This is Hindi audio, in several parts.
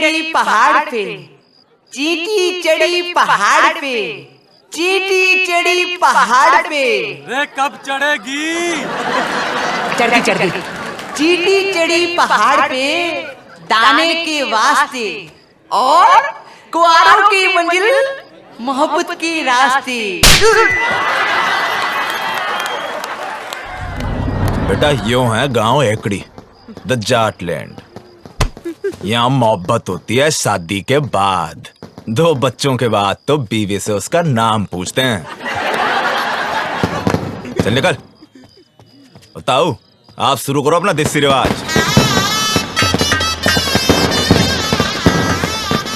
चढ़ी पहाड़ पे, चींटी चढ़ी पहाड़ पे, चींटी चढ़ी पहाड़ पे। रे कब चढ़ेगी? चढ़ गई। चींटी चढ़ी पहाड़ पे दाने के वास्ते और कुआरों की मंजिल मोहब्बत के रास्ते। बेटा यूं है गांव एकड़ी, द जाट लैंड। यहाँ मोहब्बत होती है शादी के बाद, 2 बच्चों के बाद तो बीवी से उसका नाम पूछते हैं। चल निकल। बताओ, आप शुरू करो अपना देसी रिवाज।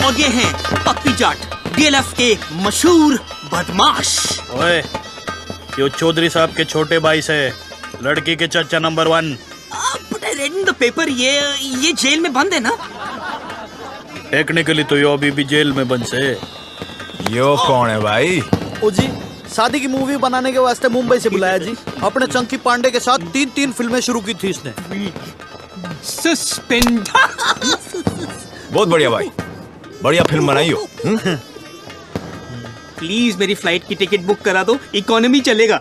और ये हैं पप्पी जाट, डीएलएफ के मशहूर बदमाश। ओए, यो चौधरी साहब के छोटे भाई से लड़की के चचा number 1। But I read in the paper, ये जेल में बंद है ना? टेक्निकली तो यो अभी भी जेल में बंद से। यो कौन है भाई? ओ जी, शादी की मूवी बनाने के वास्ते मुंबई से बुलाया जी। अपने चंकी पांडे के साथ 3 फिल्में शुरू की थी इसने। सस्पेंड। बहुत बढ़िया भाई, बढ़िया फिल्म बनाई हो। प्लीज मेरी फ्लाइट की टिकट बुक करा दो, इकोनॉमी चलेगा।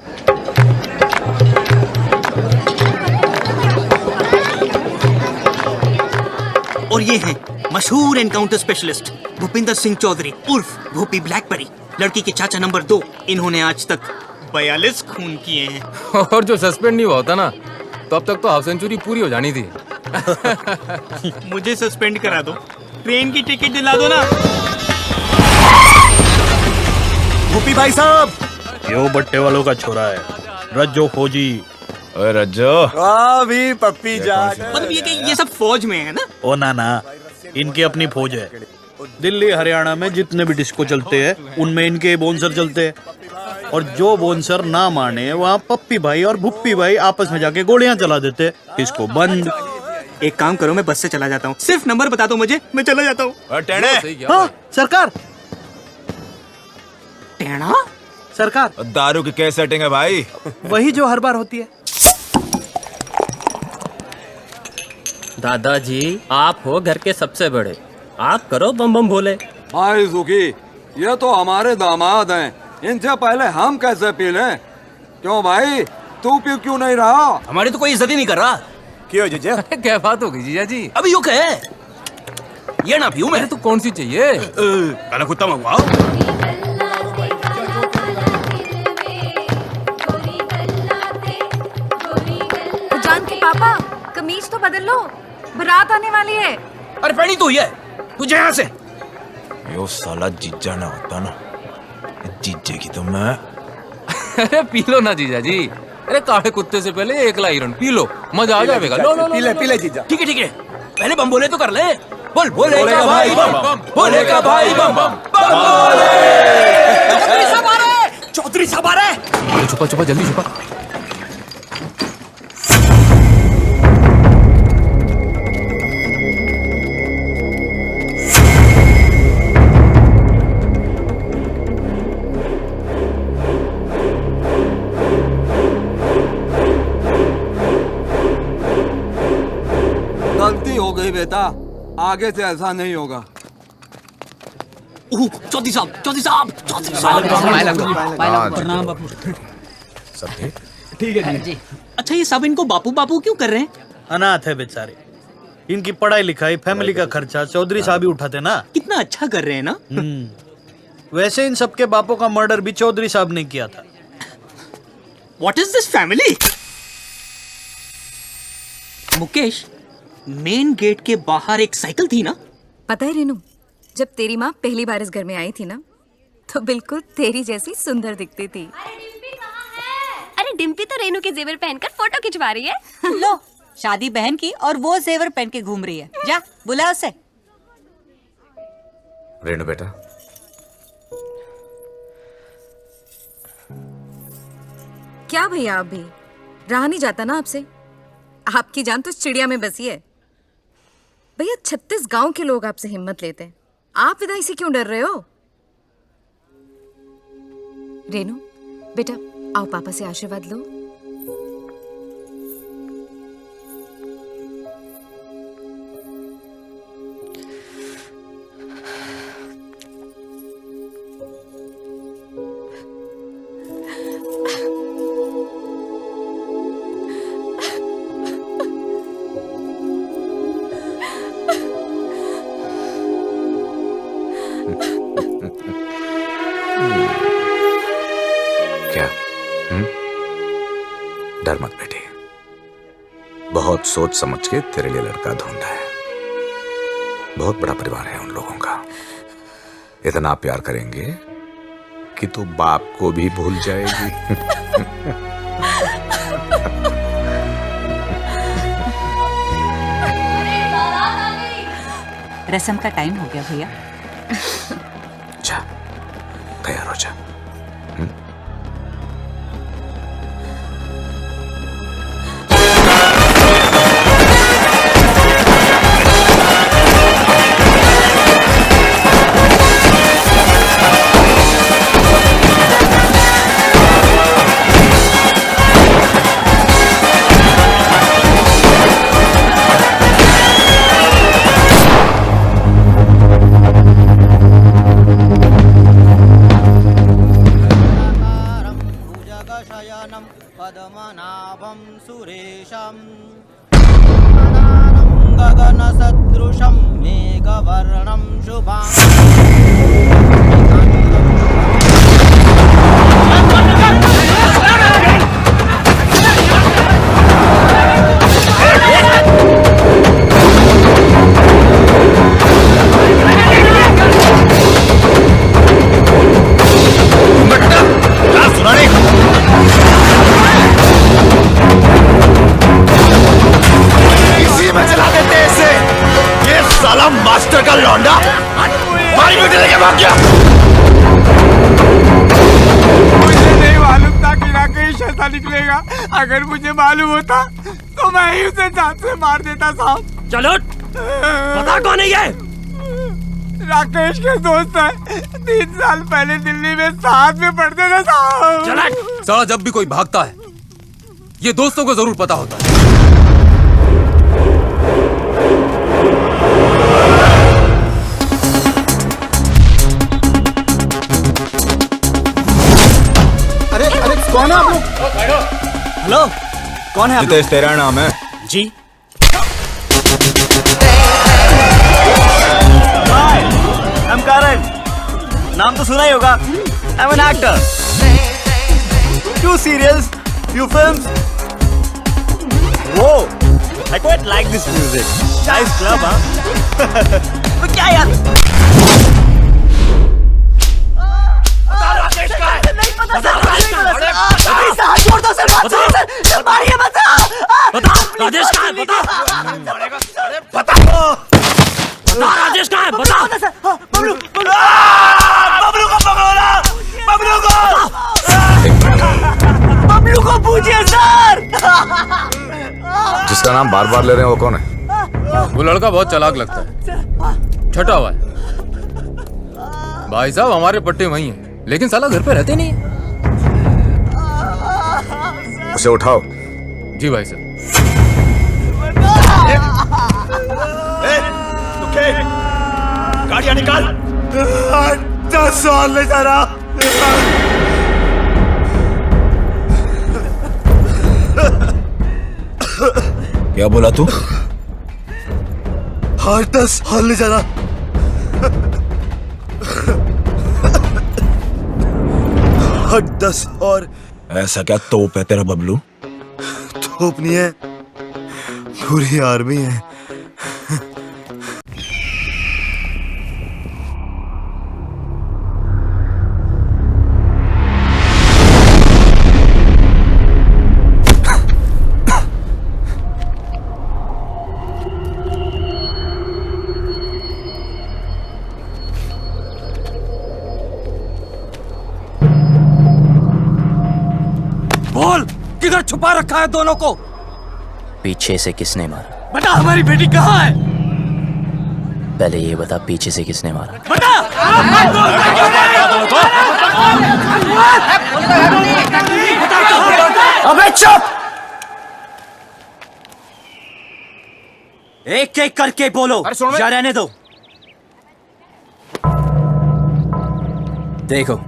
और ये हैं मशहूर एनकाउंटर स्पेशलिस्ट भूपिंदर सिंह चौधरी उर्फ भूपी ब्लैकबेरी, लड़की के चाचा नंबर 2। इन्होंने आज तक 42 खून किए हैं। और जो सस्पेंड नहीं हुआ होता ना, तो अब तक तो हाफ सेंचुरी पूरी हो जानी थी। मुझे सस्पेंड करा दो, ट्रेन की टिकट दिला दो ना। भूपी भाई साहब, यो बट्टे वालों का छोरा है, रज्जो फौजी। ओए रज्जो, भी पप्पी जाट। मतलब ये सब फौज में है ना? ओ ना, इनकी अपनी फौज है। दिल्ली हरियाणा में जितने भी डिस्को चलते हैं उनमें इनके बोनसर चलते हैं। और जो बोनसर ना माने वहाँ पप्पी भाई और भुप्पी भाई आपस में जाके गोलियां चला देते। इसको बंद। एक काम करो, मैं बस से चला जाता हूँ, सिर्फ नंबर बता दो मुझे, मैं चला जाता हूँ। हाँ सरकार, टेढ़ा सरकार, दारू की क्या सेटिंग है भाई? वही जो हर बार होती है। दादाजी, आप हो घर के सबसे बड़े, आप करो बम बम भोले। भाई सुखी, ये तो हमारे दामाद हैं, इनसे पहले हम कैसे पी लें? क्यों भाई, तू पी क्यों नहीं रहा? हमारी तो कोई इज्जत ही नहीं कर रहा। क्यों जीजा? क्या बात होगी जीजा जी? अभी यू कहे ये ना पीऊं मैं। तो कौन सी चाहिए? काला कुत्ता मंगवाओ। जान के पापा, कमीज तो बदल लो, बारात आने वाली है। अरे पहनी तो ये, तुझे यहाँ से। यो साला जीजा ना होता ना, जीजे की तो मैं। अरे पी लो ना जीजा जी। अरे काले कुत्ते से पहले 1 लाइरन पी लो, मजा आ जाएगा। लो पी ले जीजा। ठीक है, पहले बम बोले तो कर ले। बोल बोलेगा भाई बम बम, बोलेगा भाई बम बम, बोले। चौधरी साहब आ रहे। छुपा जल्दी छुपा। गलती हो गई बेटा, आगे से ऐसा नहीं होगा। चौधरी साहब। ठीक है जी। अच्छा, ये सब इनको बापू बापू क्यों कर रहे हैं? अनाथ है बेचारे, इनकी पढ़ाई लिखाई फैमिली का खर्चा चौधरी साहब ही उठाते ना। कितना अच्छा कर रहे हैं ना। वैसे इन सबके बापों का मर्डर भी चौधरी साहब ने किया था। What is this family? Mukesh, main gate के बाहर एक साइकिल थी ना? पता है रेनू, जब तेरी माँ पहली बार इस घर में आई थी ना, तो बिल्कुल तेरी जैसी सुंदर दिखती थी। अरे डिम्पी तो रेनू के जेवर पहनकर फोटो खिंचवा रही है। लो, शादी बहन की और वो जेवर पहन के घूम रही है। जा बुला उसे। रेणु बेटा, क्या भैया, आप भी रहा नहीं जाता ना आपसे? आपकी जान तो चिड़िया में बसी है। भैया 36 गांव के लोग आपसे हिम्मत लेते हैं, आप विदाई से क्यों डर रहे हो? रेनू बेटा, आओ पापा से आशीर्वाद लो। क्या? डर मत बेटी, बहुत सोच समझ के तेरे लिए लड़का ढूंढा है। बहुत बड़ा परिवार है उन लोगों का, इतना प्यार करेंगे कि तू बाप को भी भूल जाएगी। रसम का टाइम हो गया भैया। जा, तैयार हो जा। पद्मनाभं सुरेशं गगनसदृशं मेघवर्णं मास्टर का लौंडा मारी बेटे लेके भाग गया। मुझे नहीं मालूम था कि राकेश ऐसा निकलेगा। अगर मुझे मालूम होता तो मैं ही उसे जान से मार देता साहब। चलो पता कौन है ये? राकेश के दोस्त है, 3 साल पहले दिल्ली में साथ में पढ़ते थे साहब। साला जब भी कोई भागता है ये दोस्तों को जरूर पता होता है। कौन है आप लोग? हेलो, कौन है आप लोग? जितेश तेरा नाम है? जी। हाय, आई एम करण। नाम तो सुना ही होगा। I am an actor. Few serials, few films. Whoa, I quite like this music. Nice club, हाँ? तो क्या यार? राजेश कहाँ है? बता राजेश कहाँ है? बता। बबलू को पकड़ो ना, बबलू को पूछिए सर। जिसका नाम बार बार ले रहे हैं वो कौन है? वो लड़का बहुत चालाक लगता है, छटा हुआ है। भाई साहब हमारे पट्टे वही हैं, लेकिन साला घर पे रहते नहीं है। उसे उठाओ। जी भाई साहब। गाड़ियां निकाल। 10 साल ले जा रहा। क्या बोला तू? 10 साल ले जा रहा। 10 और ऐसा क्या तोप है तेरा बबलू? तोप नहीं है, पूरी आर्मी है। बोल, किधर छुपा रखा है दोनों को? पीछे से किसने मारा? बता, हमारी बेटी कहाँ है? पहले ये बता, पीछे से किसने मारा? बता। अबे चुप! एक एक करके बोलो, या रहने दो। देखो,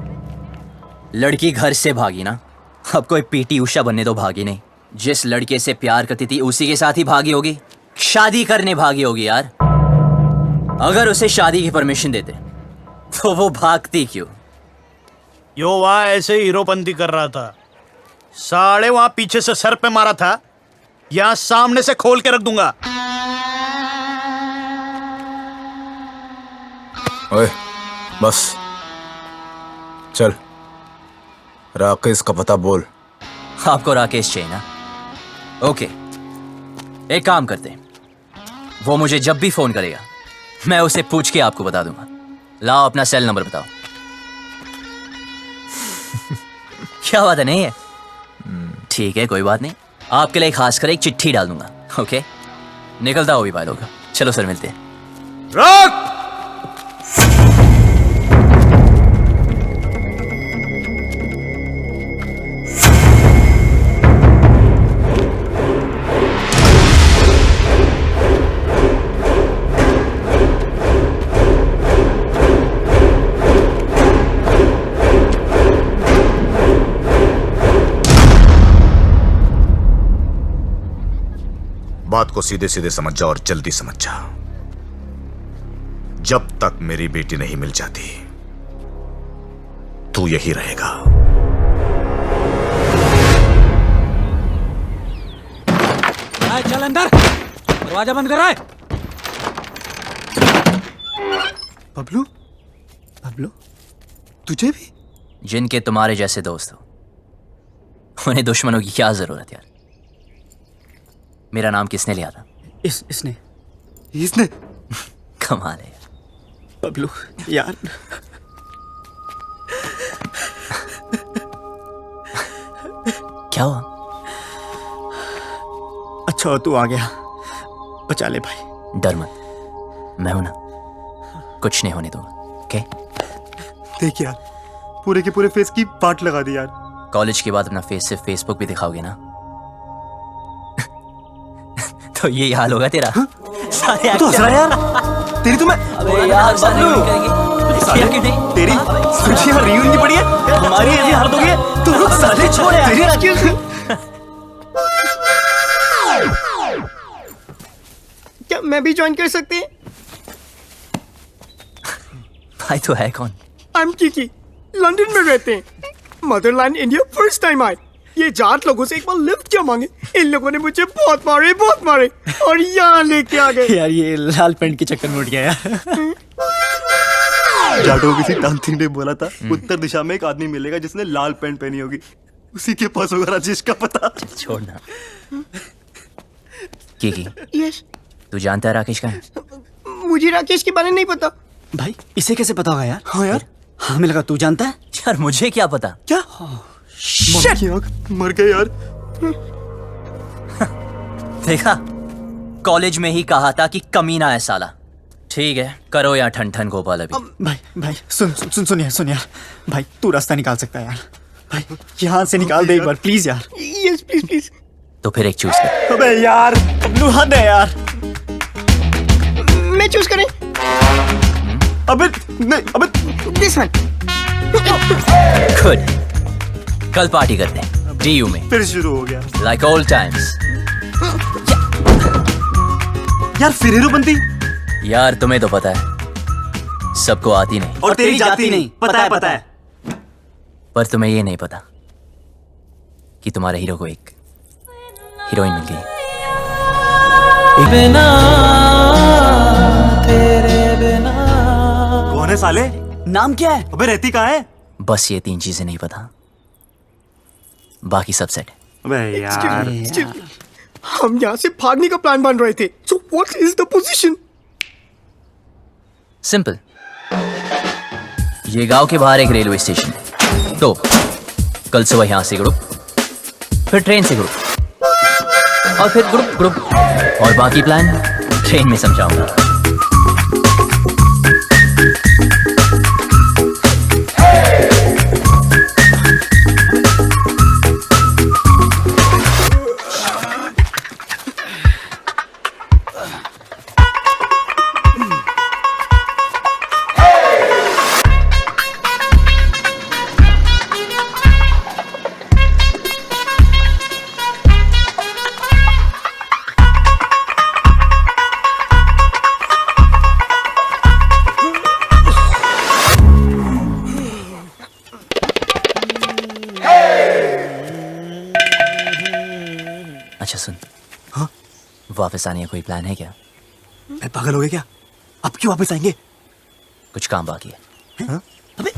लड़की घर से भागी ना, अब कोई पीटी उषा बनने तो भागी नहीं। जिस लड़के से प्यार करती थी उसी के साथ ही भागी होगी, शादी करने भागी होगी यार। अगर उसे शादी की परमिशन देते तो वो भागती क्यों? यो वहां ऐसे हीरोपंती कर रहा था, साले वहां पीछे से सर पे मारा था, यहां सामने से खोल के रख दूंगा। ओए बस चल, राकेश का पता बोल। आपको राकेश चाहिए ना? ओके, एक काम करते हैं, वो मुझे जब भी फोन करेगा मैं उसे पूछ के आपको बता दूंगा। लाओ अपना सेल नंबर बताओ। क्या बात है, नहीं है? ठीक है, कोई बात नहीं, आपके लिए खासकर एक चिट्ठी डाल दूंगा। ओके, निकलता हो भी भाई लोग। चलो सर, मिलते हैं। रोक! बात को सीधे सीधे समझ जा और जल्दी समझ जा। जब तक मेरी बेटी नहीं मिल जाती तू यही रहेगा। चल अंदर, दरवाजा बंद कर रहा है। बबलू, बबलू, तुझे भी? जिनके तुम्हारे जैसे दोस्त हो उन्हें दुश्मनों की क्या जरूरत यार। मेरा नाम किसने लिया था? इसने कमाल है यार। बबलू यार, क्या हुआ? अच्छा तू आ गया, बचा ले भाई। डर मत, मैं हूं ना, कुछ नहीं होने दूंगा। ओके? देख यार, पूरे के पूरे फेस की पार्ट लगा दी यार। कॉलेज के बाद अपना फेस सिर्फ फेसबुक पे दिखाओगे ना तो ये हाल होगा तेरा। सारे तो हंस रहा है यार, तेरी तो मैं। अबे यार, बबलू तेरी तुझे यहाँ रियूनियन पड़ी है, हमारी ऐसी हालत हो गई है। तू रुक साले, छोड़ यार। तेरी राखी क्या मैं भी ज्वाइन कर सकती है? भाई तो है कौन? आई एम किकी, लंदन में रहते हैं। मदरलैंड इंडिया फर्स्ट टाइम आए। ये जाट लोगों से एक बार लिफ्ट क्या मांगे, इन लोगों ने मुझे बहुत मारे और यहाँ लेके आ गए। यार ये लाल पेंट के चक्कर में उठ गया यार। जाटों किसी तांत्रिक ने बोला था उत्तर दिशा में एक आदमी मिलेगा जिसने लाल पेंट पहनी होगी, उसी के पास होगा राजेश का पता। छोड़ना। किकी, यस, तू जानता है राकेश कहाँ है? मुझे राकेश के बारे में नहीं पता। भाई इसे कैसे पता होगा यार? हाँ यार, हमें लगा तू जानता है। यार मुझे क्या पता? क्या? मर गए यार। देखा, कॉलेज में ही कहा था कि कमीना है साला। ठीक है, करो यहाँ ठन ठन गोपाल अभी। भाई सुन यार, भाई तू रास्ता निकाल सकता है यार। भाई यहाँ से निकाल दे एक बार प्लीज यार। Yes please. तो फिर एक चूज कर। अबे यार, हद है यार। मैं चूज करें? अबे नहीं, अबे दिस वन। गुड, कल पार्टी करते हैं डीयू में। फिर शुरू हो गया लाइक ओल्ड टाइम्स। यार फिर हीरोपंती? यार तुम्हें तो पता है सबको आती नहीं, और तेरी जाती नहीं। पता है। पर तुम्हें ये नहीं पता कि तुम्हारे हीरो को एक हीरोइन मिल गई। कौन है साले? नाम क्या है? अबे रहती कहाँ है? बस ये 3 चीजें नहीं पता, बाकी सब सेट है। अबे यार, हम यहाँ से भागने का प्लान बन रहे थे। So what is the position? Simple, ये गांव के बाहर एक रेलवे स्टेशन है, तो कल सुबह यहाँ से ग्रुप, फिर ट्रेन से ग्रुप, और फिर ग्रुप, और बाकी प्लान ट्रेन में समझाऊंगा। अच्छा सुन, हाँ? वापस आने का कोई प्लान है क्या? मैं पागल हो गया क्या? अब क्यों वापस आएंगे? कुछ काम बाकी है। हाँ? अबे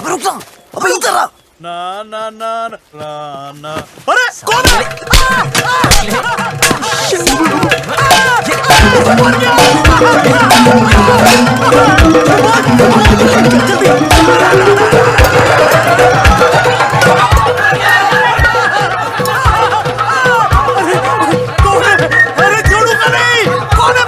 रुक जा, अबे उतर आ। ना ना ना ना ना। अरे कौन है? अरे छोड़ूंगा नहीं। कौन है?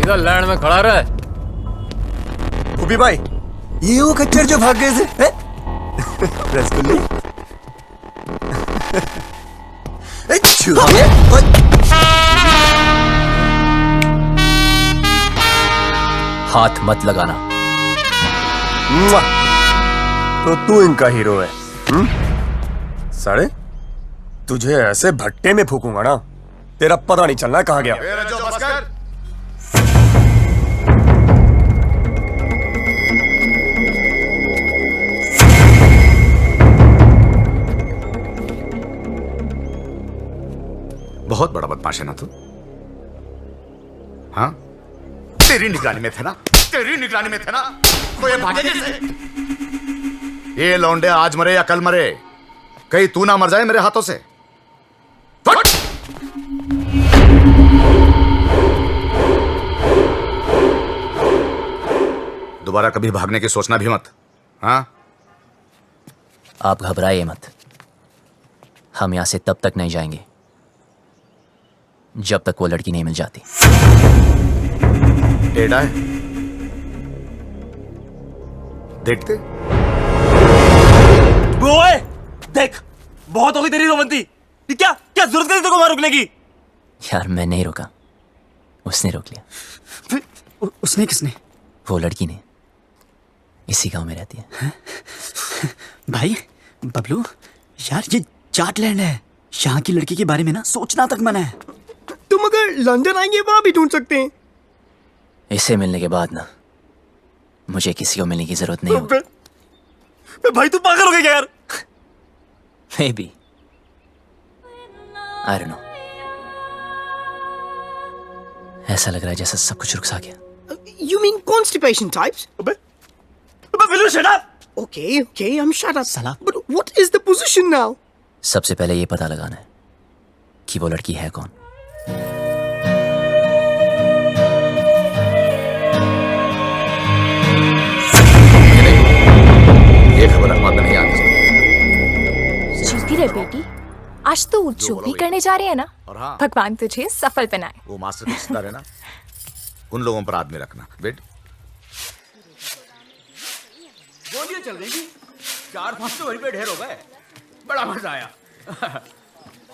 मैं लैंड में खड़ा रहा। भूपी भाई, ये वो खच्चर जो भाग गए थे? रसगुल्ले। हाथ मत लगाना। तो तू इनका हीरो है? साढ़े तुझे ऐसे भट्टे में फूकूंगा ना, तेरा पता नहीं चलना कहाँ गया। बहुत बड़ा बदमाश है ना तू? हाँ, तेरी निगरानी में थे ना, तेरी निगरानी में थे ना, तो ये भागे कैसे? ये लौंडे आज मरे या कल मरे, कहीं तू ना मर जाए मेरे हाथों से। दोबारा कभी भागने की सोचना भी मत। हाँ, आप घबराइए मत, हम यहां से तब तक नहीं जाएंगे जब तक वो लड़की नहीं मिल जाती। टेढ़ा है, देखते। ओए, देख, बहुत हो गई तेरी रोमंती। क्या क्या जरूरत है तेरे को वहां रुकने की? यार मैं नहीं रुका, उसने रोक लिया। उसने किसने? वो लड़की ने, इसी गांव में रहती है। भाई बबलू, यार ये जाटलैंड है, यहाँ की लड़की के बारे में ना सोचना तक मना है। तुम अगर लंदन आएंगे वहां भी ढूंढ सकते हैं। इसे मिलने के बाद ना मुझे किसी को मिलने की जरूरत नहीं होगी। भाई तू पागल हो गया यार? Maybe. I don't know. ऐसा लग रहा है जैसा सब कुछ रुक सा गया। You mean constipation types? Will you shut up? Okay, I'm shut up. साला। But what is the position now? सबसे पहले ये पता लगाना है कि वो लड़की है कौन। ये खबर अखबार में नहीं आनी चाहिए। जीती रहे बेटी, आज तो जो भी करने जा रहे हैं ना, और हाँ, भगवान तुझे सफल बनाए। वो मास्टर की रिश्तेदार है ना, उन लोगों पर आदमी रखना। बेट गोलियां चल रही थी, 4-5 तो वहीं पे ढेर हो गए। बड़ा मजा आया।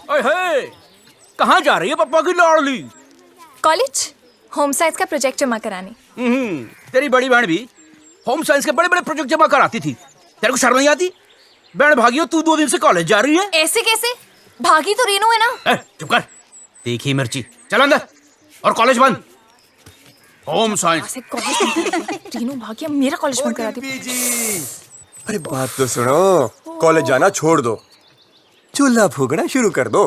ओए, कहाँ जा रही है पप्पा की लाडली? कॉलेज होम साइंस का प्रोजेक्ट जमा कराने। तेरी बड़ी बहन भी होम साइंस के बड़े बड़े प्रोजेक्ट जमा कराती थी, तेरे को शर्म नहीं आती? बहन भागी हो, तू 2 दिन से कॉलेज जा रही है। ऐसे कैसे? भागी तो रीनू है ना। चुप कर, देखी मिर्ची। चलो अंदर। और कॉलेज बंद। Home science. रीनू भाग्य मेरा कॉलेज बंद करा दी। अरे बात तो सुनो, कॉलेज जाना छोड़ दो, चूल्हा फूकना शुरू कर दो।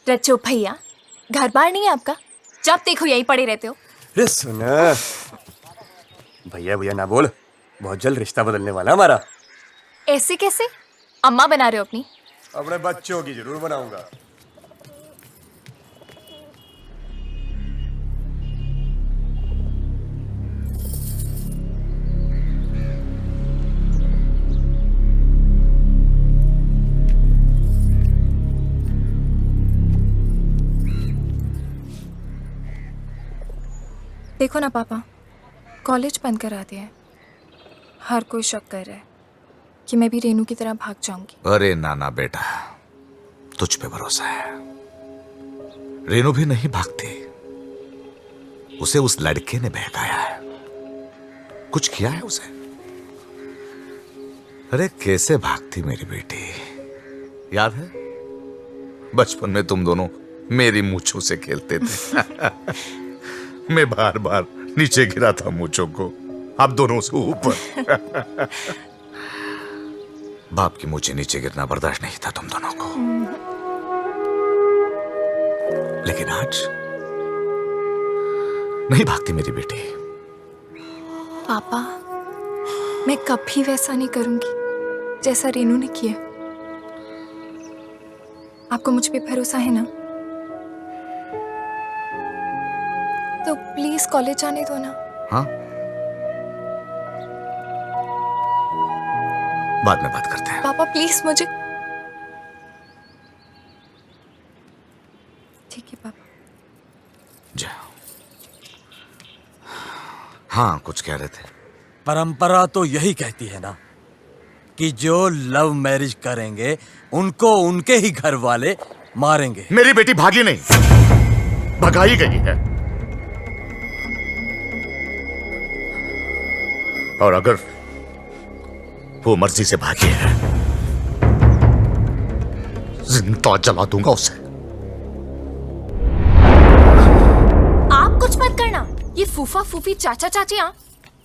रचो भैया, घर बार नहीं है आपका? जब देखो यही पड़े रहते हो। अरे सुना, भैया भैया ना बोल, बहुत जल्द रिश्ता बदलने वाला हमारा। ऐसे कैसे? अम्मा बना रहे हो अपनी? अपने बच्चों की जरूर बनाऊंगा। देखो ना पापा, कॉलेज बंद करा दिया है। हर कोई शक कर रहा है कि मैं भी रेनू की तरह भाग जाऊंगी। अरे नाना बेटा, तुझ पे भरोसा है। रेनू भी नहीं भागती, उसे उस लड़के ने बहकाया है, कुछ किया है उसे। अरे कैसे भागती मेरी बेटी, याद है बचपन में तुम दोनों मेरी मूंछों से खेलते थे। मैं बार बार नीचे गिरा था मूंछों को, आप दोनों से ऊपर। बाप की मूंछें नीचे गिरना बर्दाश्त नहीं था तुम दोनों को, लेकिन आज नहीं भागती मेरी बेटी। पापा, मैं कभी वैसा नहीं करूंगी जैसा रेनू ने किया। आपको मुझ पे भरोसा है ना? तो प्लीज कॉलेज जाने दो ना। हाँ, बाद में बात करते हैं। पापा प्लीज मुझे। ठीक है पापा। जाओ। हाँ, कुछ कह रहे थे। परंपरा तो यही कहती है ना कि जो लव मैरिज करेंगे उनको उनके ही घर वाले मारेंगे। मेरी बेटी भागी नहीं, भगाई गई है। और अगर वो मर्जी से भागी है, जिंदा जला दूंगा उसे। आप कुछ मत करना। ये फूफा फूफी चाचा चाचियां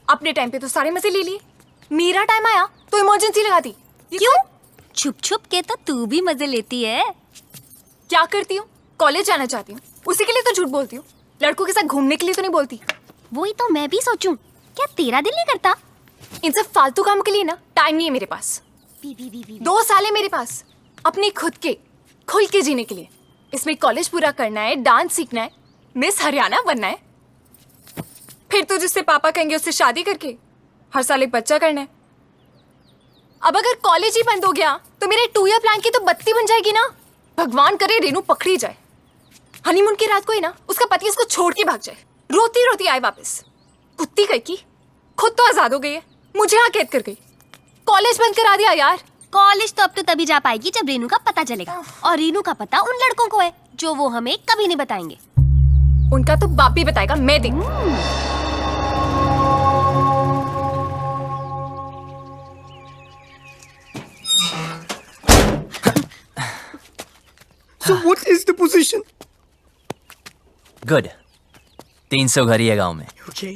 अपने टाइम पे तो सारे मजे ले लिए, मेरा टाइम आया तो इमरजेंसी लगा दी। क्यों? छुप छुप के तो तू भी मजे लेती है। क्या करती हूँ? कॉलेज जाना चाहती हूँ, उसी के लिए तो झूठ बोलती हूँ। लड़कों के साथ घूमने के लिए तो नहीं बोलती। वही तो मैं भी सोचूं, क्या तेरा दिल नहीं करता? इन सब फालतू काम के लिए ना टाइम नहीं है मेरे पास। 2 साल है मेरे पास अपने खुद के खुल के जीने के लिए। इसमें कॉलेज पूरा करना है, डांस सीखना है, मिस हरियाणा बनना है, फिर तो जिससे पापा कहेंगे उससे शादी करके हर साल एक बच्चा करना है। अब अगर कॉलेज ही बंद हो गया तो मेरे 2 ईयर प्लान की तो बत्ती बन जाएगी ना। भगवान करे रेनू पकड़ी जाए, हनीमून की रात को ही ना उसका पति उसको छोड़ के भाग जाए, रोती रोती आए वापस। कुत्ती कह की खुद तो आजाद हो गई है, मुझे यहाँ कैद कर गई। कॉलेज बंद करा दिया यार। कॉलेज तो अब तो तभी जा पाएगी जब रेनू का पता चलेगा, और रेनू का पता उन लड़कों को है जो वो हमें कभी नहीं बताएंगे। उनका तो बाप भी बताएगा, मैं देख। So what is the position? Good. 300 घर ही है गांव में। Okay.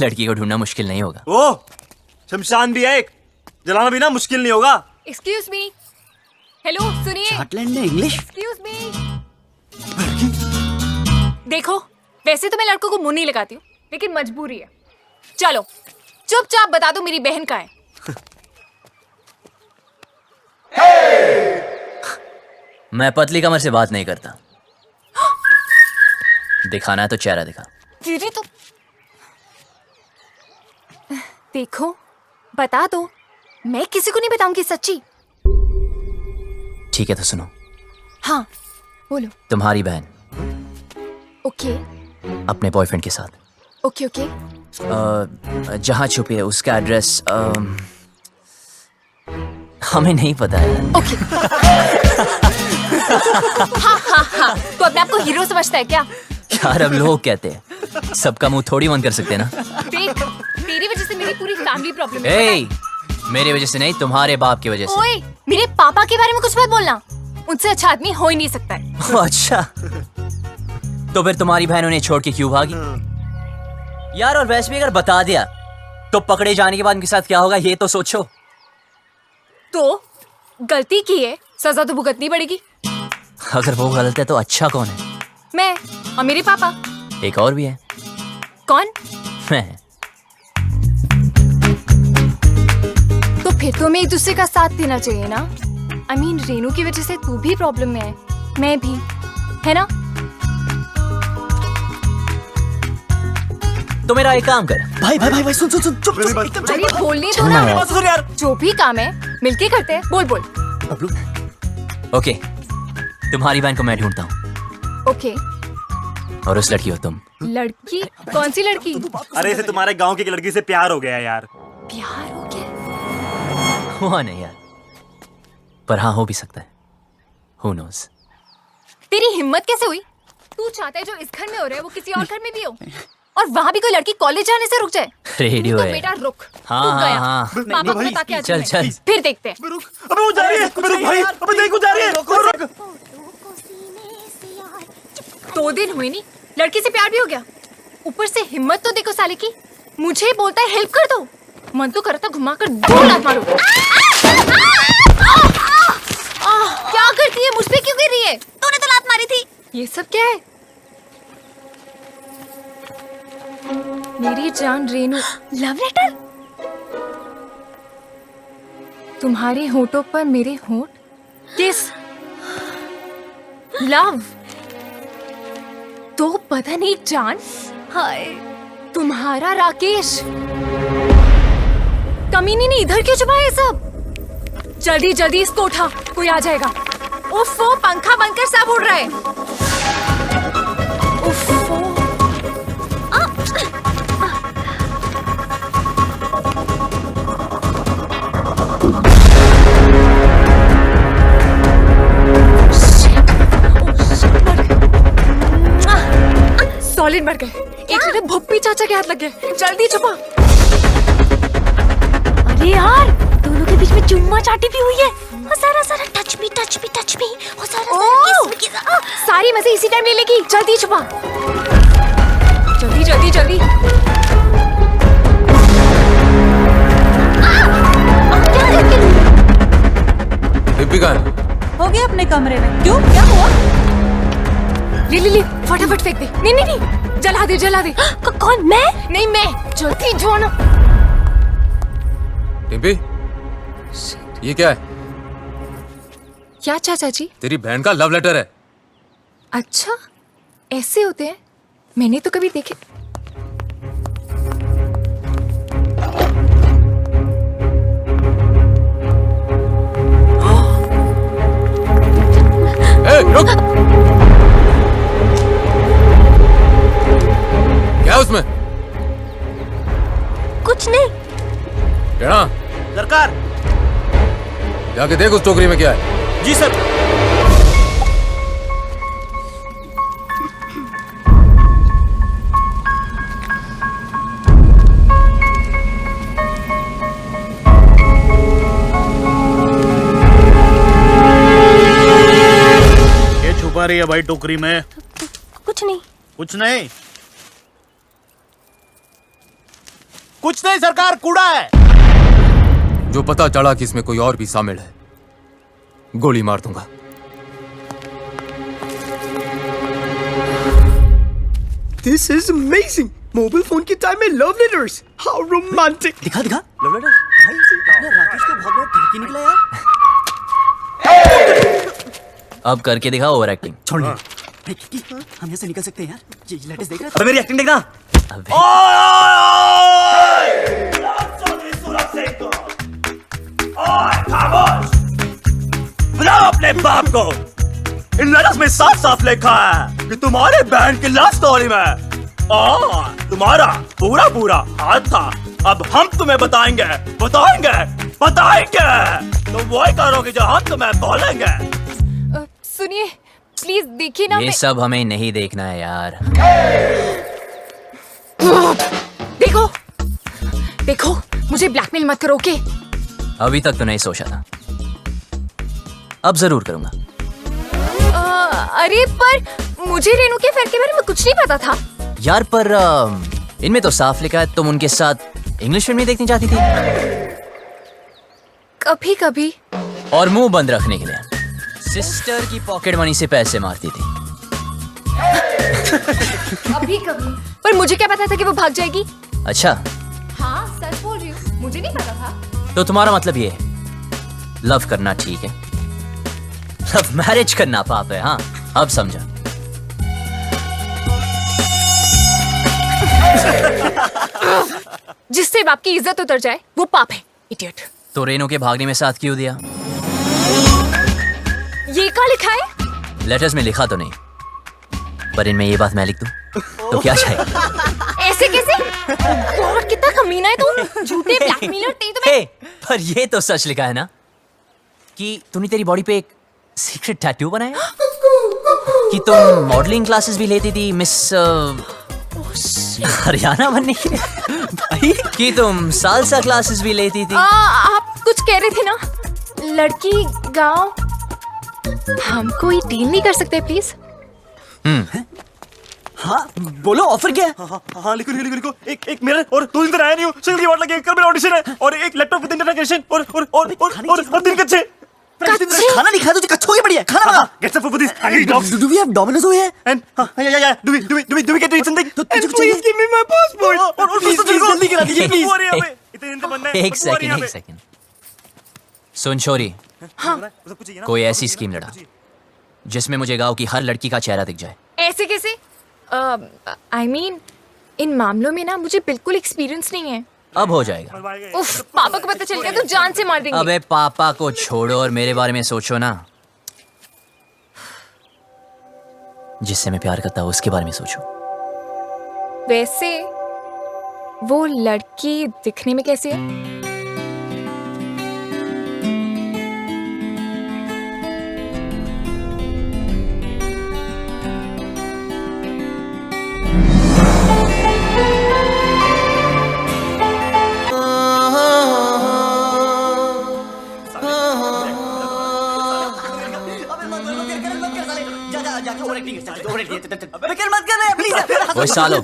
लड़की को ढूंढना मुश्किल नहीं होगा। ओ, शमशान भी है एक, जलाना भी ना मुश्किल नहीं होगा। एक्सक्यूज मी, हेलो सुनिए। स्कॉटलैंड में इंग्लिश। Excuse me. देखो, वैसे तो मैं लड़कों को मुंह नहीं लगाती हूँ, लेकिन मजबूरी है। चलो चुपचाप बता दो मेरी बहन कहाँ है। मैं पतली कमर से बात नहीं करता। दिखाना है तो चेहरा दिखा। दीदी तो देखो, बता दो, मैं किसी को नहीं बताऊंगी सच्ची। ठीक है तो सुनो। हाँ बोलो। तुम्हारी बहन ओके अपने बॉयफ्रेंड के साथ ओके ओके जहाँ छुपी है उसका एड्रेस हमें नहीं पता है। ओके। हाँ हाँ हाँ, तो अपने आप को हीरो समझता है क्या? यार अब लोग कहते हैं, सबका मुंह थोड़ी बंद कर सकते हैं ना। देख, तेरी वजह से मेरी पूरी फैमिली प्रॉब्लम है। ए, मेरी वजह से नहीं, तुम्हारे बाप की वजह से। ओए, मेरे पापा के बारे में कुछ मत बोलना, उनसे अच्छा आदमी हो ही नहीं सकता है। अच्छा तो फिर तुम्हारी बहन उन्हें छोड़ के क्यों भागी? यार और वैसे भी अगर बता दिया तो पकड़े जाने के बाद उनके साथ क्या होगा ये तो सोचो। तो गलती की है, सजा तो भुगतनी पड़ेगी। अगर वो गलत है तो अच्छा कौन है? मैं और मेरे पापा। एक और भी है। कौन? मैं। तो फिर तो हमें एक दूसरे का साथ देना चाहिए ना। I mean, रेनू की वजह से तू भी प्रॉब्लम में है, मैं भी, है ना? तो मेरा एक काम कर। भाई भाई भाई भाई सुन सुन सुन चुप चुप अरे बोलने दो सुनना ना यार। सुन यार। जो भी काम है मिलके करते हैं। बोल बोल। ओके, तुम्हारी बहन को मैं ढूंढता हूँ ओके। और उस लड़की हो तुम। लड़की? कौन सी लड़की? अरे इसे तुम्हारे गांव की एक लड़की से प्यार हो गया यार। प्यार हो गया? हुआ नहीं यार, पर हाँ हो भी सकता है। Who knows? तेरी हिम्मत कैसे हुई? तू चाहता है जो इस घर में हो रहा है वो किसी और घर में भी हो, और वहाँ भी कोई लड़की कॉलेज जाने से रुक जाए? रेडियो तो है। बेटा रुक। हाँ, तू हाँ, गया। हाँ। पापा को बता के आ चल, चल। फिर देखते हैं। अबे वो जा रही है। अबे रुक भाई, अबे देख वो जा रही है। रुक। 2 दिन हुए नहीं, लड़की से प्यार भी हो गया। ऊपर से हिम्मत तो देखो साले की, मुझे बोलता है हेल्प कर दो। मन तो करता घुमा कर 2 लात मारूं। क्या करती है? मुझ पे क्यों गिर रही है? तूने तो लात मारी थी। ये सब क्या है? मेरी जान रेनू, लव लेटर? तुम्हारे होठों पर मेरे होठ, किस, लव। तो पता नहीं जान, हाय तुम्हारा राकेश। कमीनी ने इधर क्यों छुपा है सब? जल्दी जल्दी इसको उठा, कोई आ जाएगा। उफ़ो, पंखा बनकर सब उड़ रहा है। उफ़ो। सॉलिड मर गए। एक मिनट, भुप्पी चाचा के हाथ लग गए। जल्दी छुपा। अरे यार, दोनों के बीच में चुम्मा चाटी भी हुई है। और सारा सारा टच मी और सारा किस सारी मजे इसी टाइम ले लेगी। जल्दी छुपा, जल्दी जल्दी जल्दी। दीपिका हो गया अपने कमरे में। क्यों, क्या हुआ? ले फटाफट फेंक दे। नहीं नहीं नहीं, जला दे जला दे। कौन? मैं? नहीं मैं। जल्दी जो ना। डिम्पी, ये क्या है? क्या चाचा जी? तेरी बहन का लव लेटर है। अच्छा, ऐसे होते हैं? मैंने तो कभी देखे। ए, रुक। क्या है उसमें? कुछ नहीं। क्या? सरकार। जाके देख उस टोकरी में क्या है। जी सर। ये छुपा रही है भाई टोकरी में? कुछ नहीं। कुछ नहीं? कुछ नहीं सरकार, कूड़ा है। जो पता चला कि इसमें कोई और भी शामिल है, गोली मार दूंगा। This is amazing. Mobile phone के टाइम में लव लेटर्स, हाउ रोमांटिक। दिखा दिखा लव लेटर। भाई राकेश को बहुत बड़ा ठरकी निकला यार। अब करके दिखा ओवर एक्टिंग। छोड़ हम यहाँ से निकल सकते हैं यार। ये लेटेस्ट देख रहा है? अबे मेरी एक्टिंग देखना। बुलाओ अपने बाप को। इन लेटर्स में साफ साफ लिखा है कि तुम्हारे बहन की लव स्टोरी में तुम्हारा पूरा पूरा हाथ था। अब हम तुम्हें बताएंगे बताएंगे बताएंगे। तुम वही करोगे जो हम तुम्हें बोलेंगे। सुनिए प्लीज, देखिए ना। ये सब हमें नहीं देखना है यार। देखो देखो, मुझे ब्लैकमेल मत करो। ओके? अभी तक तो नहीं सोचा था, अब जरूर करूंगा। अरे पर मुझे रेनू के अफेयर के बारे में कुछ नहीं पता था। यार पर इनमें तो साफ लिखा है तुम उनके साथ इंग्लिश फिल्में देखनी चाहती थी। कभी कभी। और मुंह बंद रखने के लिए सिस्टर की पॉकेट मनी से पैसे मारती थी। कभी कभी। पर मुझे क्या पता था कि वो भाग जाएगी। अच्छा, हाँ सच बोल रही हूँ, मुझे नहीं पता था। तो तुम्हारा मतलब ये है लव करना ठीक है, लव मैरिज करना पाप है। हाँ अब समझा। जिससे बाप की इज्जत उतर जाए वो पाप है, इडियट। तो रेनू के भागने में साथ क्यों दिया? ये क्या लिखा है? लेटर्स में लिखा तो नहीं, पर इनमें ये बात मैं लिख दूं तो क्या चाहिए? ऐसे कैसे? गॉड कितना कमीना है तू, झूठे ब्लैकमेलर तेरी तो मैं। पर ये तो सच लिखा है ना कि तूने तेरी बॉडी पे एक सीक्रेट टैटू बनाया, कि तुम मॉडलिंग क्लासेस भी लेती थी मिस हरियाणा बनने के लिए, भाई कि तुम सालसा क्लासेस भी लेती थी। आप कुछ कह रहे थे ना, लड़की गांव। हम कोई डील नहीं कर सकते प्लीज? हाँ बोलो ऑफर क्या है? हाँ लिखो लिखो लिखो। एक मिरर और 2 दिन तक आया नहीं हूँ, सिंगल की वाट लगे, कल मेरा ऑडिशन है, और एक लैपटॉप विद इंटरनेट कनेक्शन और 3 कच्चे। खाना नहीं खाया तुझे, कच्चों की बढ़िया खाना मंगा। Get some food for this. I need dogs. Do we have Domino's over here? And yeah. Do we get to eat something? तो तुझे Please give me my passport. और Please, जल्दी करा दीजिए please. एक सेकंड सुन छोरी, कोई ऐसी स्कीम लड़ा जिसमें मुझे गांव की हर लड़की का चेहरा दिख जाए। ऐसे कैसे? I mean, इन मामलों में ना मुझे बिल्कुल एक्सपीरियंस नहीं है। अब हो जाएगा। उफ, पापा को पता चल गया तो जान से मार देंगे। अबे पापा को छोड़ो और मेरे बारे में सोचो ना। जिससे मैं प्यार करता हूँ उसके बारे में सोचो। वैसे वो लड़की दिखने में कैसी है? ओए सालो,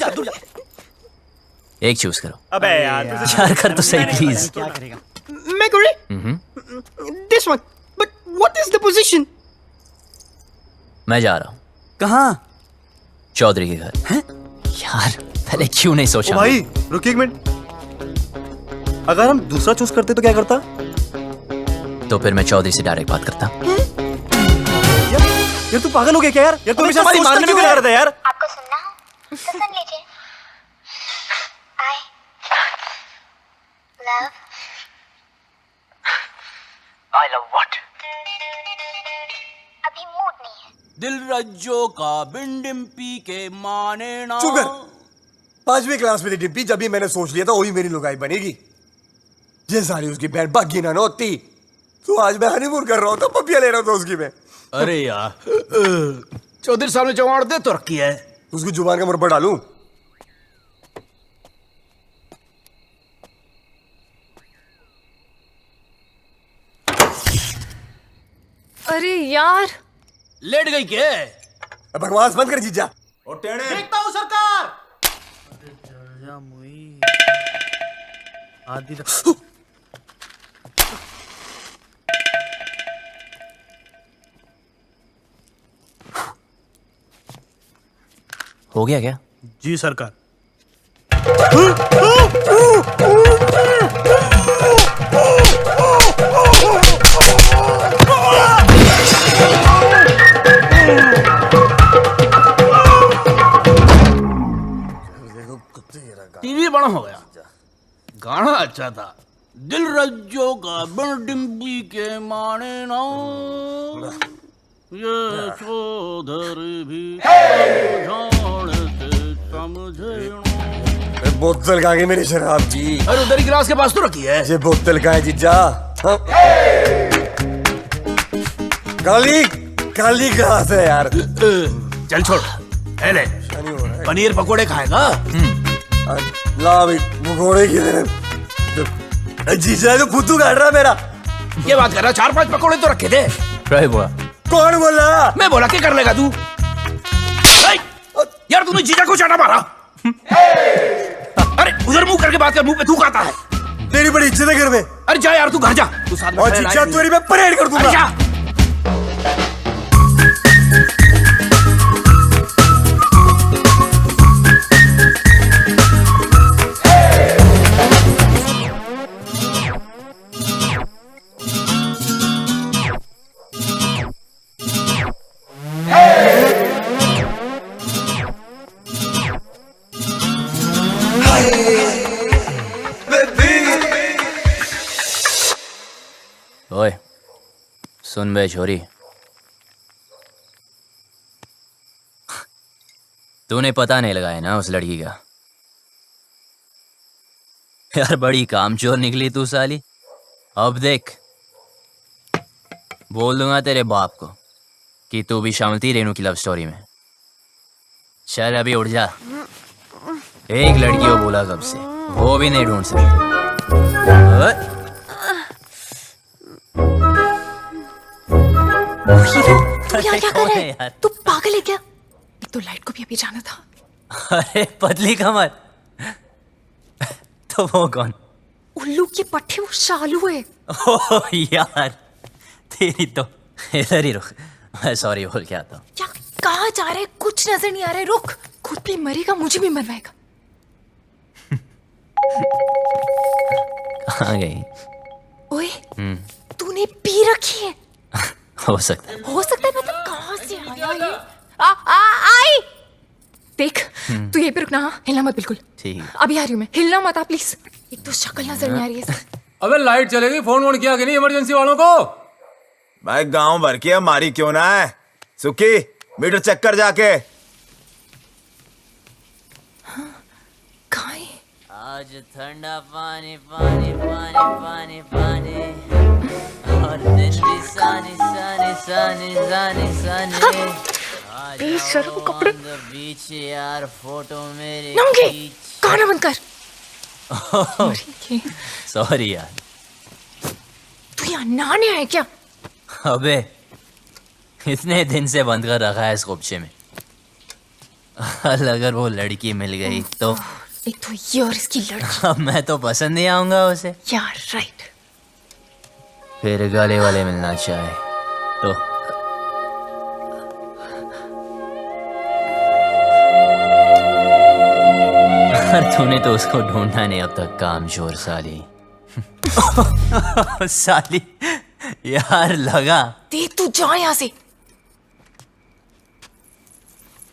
एक चूज करो। अबे यार कर तो सही प्लीज। मैं This one. But what is the position? मैं जा रहा हूँ। कहाँ? चौधरी के घर। यार पहले क्यों नहीं सोचा? भाई रुकिए एक मिनट, अगर हम दूसरा चूज करते तो क्या करता? तो फिर मैं चौधरी से डायरेक्ट बात करता। यार तू पागल हो गया क्या यार? यार तू हमेशा हमारी मारने में क्या करता है यार? आपको सुनना हो तो सुन लीजिए। I love what? अभी मूड नहीं है। दिल रज्जो का बिन डिम्पी के माने ना। चुप कर। 5वीं क्लास में थी डिम्पी जब भी मैंने सोच लिया था वही मेरी लुगाई बनेगी। ये सारी उसकी बहन बागी ना होती तो आज मैं हनीमून कर रहा हूँ, तो पपिया ले रहा था उसकी मैं। अरे यार चौधरी साहब ने जवान दे तो रखी है। उसकी जुबान का मुरब्बा डालूं? अरे यार लेट गई क्या? बकवास बंद कर जीजा। और टेढ़े देखता हूँ सरकार। आदि हो गया क्या? जी सरकार। टीवी बड़ा हो गया, गाना अच्छा था। दिल रज्जो का बिन डिम्पी के माने ना, ये चौधरी भी बोतल कहाँ गई मेरी शराब की? अरे उधर ही गिलास के पास तो रखी है। ये बोतल कहाँ है जीजा? काली काली कहाँ से यार? चल छोड़, ले पनीर पकोड़े खाएगा। ला भाई पकोड़े की तरह। जीजा तो फुद्दू काट रहा मेरा। ये बात कर रहा, 4-5 पकोड़े तो रखे थे। बोला कौन बोला? मैं बोला, क्या कर लेगा तू? यार तूने जीजा को चाटा मारा। अरे उधर मुंह करके बात कर, मुंह पे थूक आता है। तेरी बड़ी इज्जत है घर में। अरे जा यार, तू घर जा, तू साथ में और खड़े जीजा लायक नहीं। तेरी मैं परेड कर दूंगा। अरे जा। ओए सुन बे छोरी, तूने पता नहीं लगाया ना उस लड़की का। यार बड़ी कामचोर निकली तू साली। अब देख, बोल दूंगा तेरे बाप को कि तू भी शामिल थी रेनू की लव स्टोरी में। चल अभी उठ जा। एक लड़की को बोला कब से, वो भी नहीं ढूंढ सकती। तू यहाँ क्या कर रहा है? तू पागल है क्या? एक तो लाइट को भी अभी जाना था। अरे पतली कमर। तो वो कौन? उल्लू के पट्टे वो शालू है। ओह यार, तेरी तो इधर ही रुक, मैं सॉरी बोल के आता हूँ। क्या कहाँ जा रहा है? कुछ नजर नहीं आ रहा है। रुक, खुद भी मरेगा, मुझे भी मरवाएगा। कहाँ गई? ओए, तूने पी रखी है। हो सकता है। हो सकता है मतलब कहाँ से आया ये? आई देख, तू यहीं पे रुकना, हाँ? हिलना मत बिल्कुल। ठीक है। अभी आ रही हूँ मैं, हिलना मत आप प्लीज। एक तो शक्ल नजर नहीं आ रही है। अबे लाइट चलेगी, फोन वोन किया कि नहीं इमरजेंसी वालों को? भाई गांव भर की हमारी क्यों ना है। सुखी मीटर चेक कर जाके। आज ठंडा पानी पानी पानी पानी पानी और दिन भी सानी सानी सानी सानी सानी। बेशर्म कपड़े। बीच यार फोटो मेरे नंगे, गाना बंद कर। सॉरी यार। तू यहाँ नहाने आया क्या? अबे इतने दिन से बंद कर रखा है इस खुपचे में। अगर वो लड़की मिल गई तो एक तो ये और इसकी लड़की। अब मैं तो पसंद नहीं आऊंगा उसे। यार राइट। फिर गले वाले मिलना चाहे तो तूने तो उसको ढूंढा नहीं अब तक, कामचोर साली। साली यार लगा। देख तू जा यहाँ से,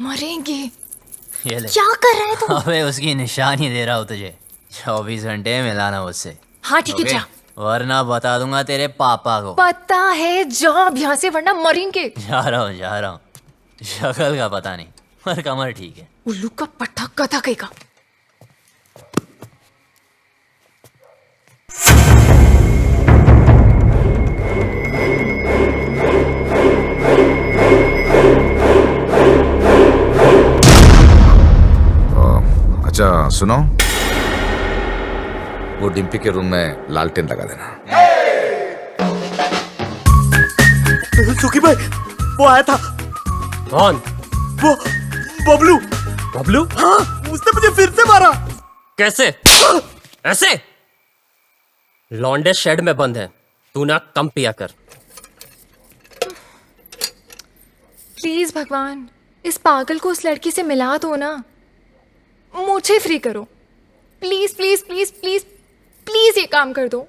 मरेंगे। ये ले। क्या कर रहा है तू? अबे उसकी निशानी दे रहा हूँ तुझे, 24 घंटे मिलाना उससे। हाँ ठीक है, जा। वरना बता दूंगा तेरे पापा को। पता है, जा अब यहाँ से वरना मरेंगे। जा रहा हूँ। शक्ल का पता नहीं पर कमर ठीक है। उल्लू का पट्टा गधा कहेगा। अच्छा सुनो, वो डिम्पी के रूम में लालटेन लगा देना। सुखी भाई, वो आया था। कौन? वो बबलू। बबलू? हाँ, उसने मुझे फिर से मारा। कैसे? ऐसे? लौंडे शेड में बंद है, तू ना कम पिया कर। प्लीज भगवान, इस पागल को उस लड़की से मिला दो ना। मुझे फ्री करो please please please please please, ये काम कर दो।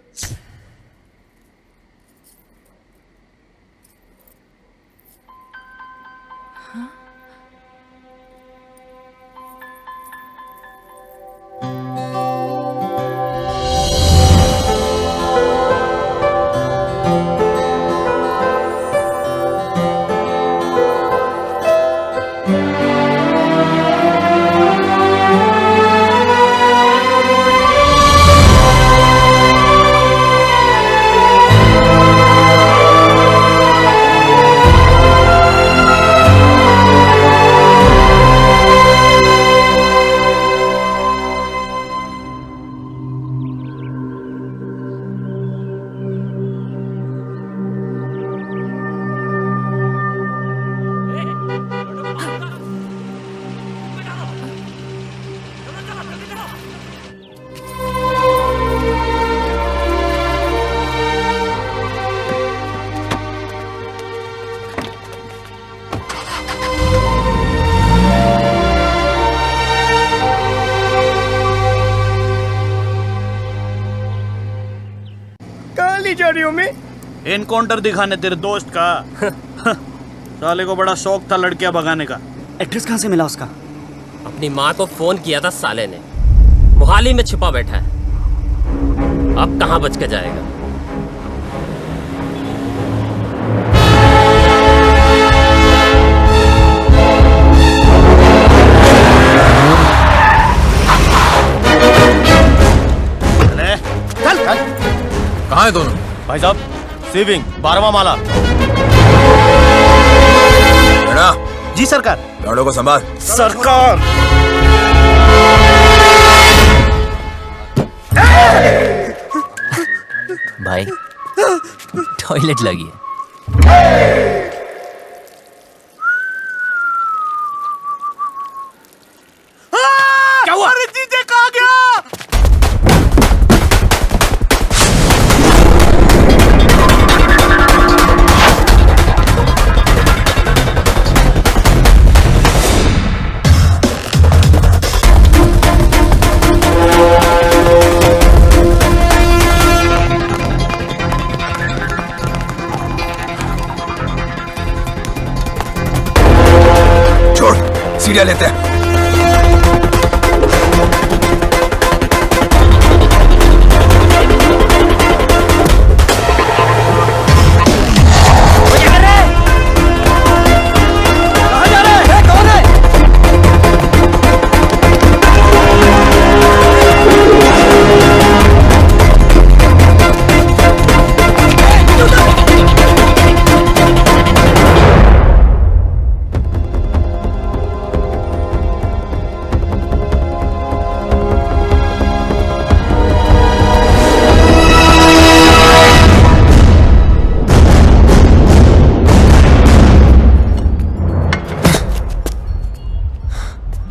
ले जा रही हो मैं? एनकाउंटर दिखाने तेरे दोस्त का। साले को बड़ा शौक था लड़कियां भगाने का। एड्रेस कहाँ से मिला उसका? अपनी माँ को फोन किया था साले ने, मोहाली में छिपा बैठा है। अब कहाँ बच के जाएगा? कहाँ है दोनों? भाई साहब, सेविंग 12वां माला। जी सरकार। गाड़ों को संभाल। सरकार। भाई टॉयलेट लगी है। क्या हुआ? अरे जीजे कहाँ गया? छोड़, सीढ़ियाँ लेते हैं।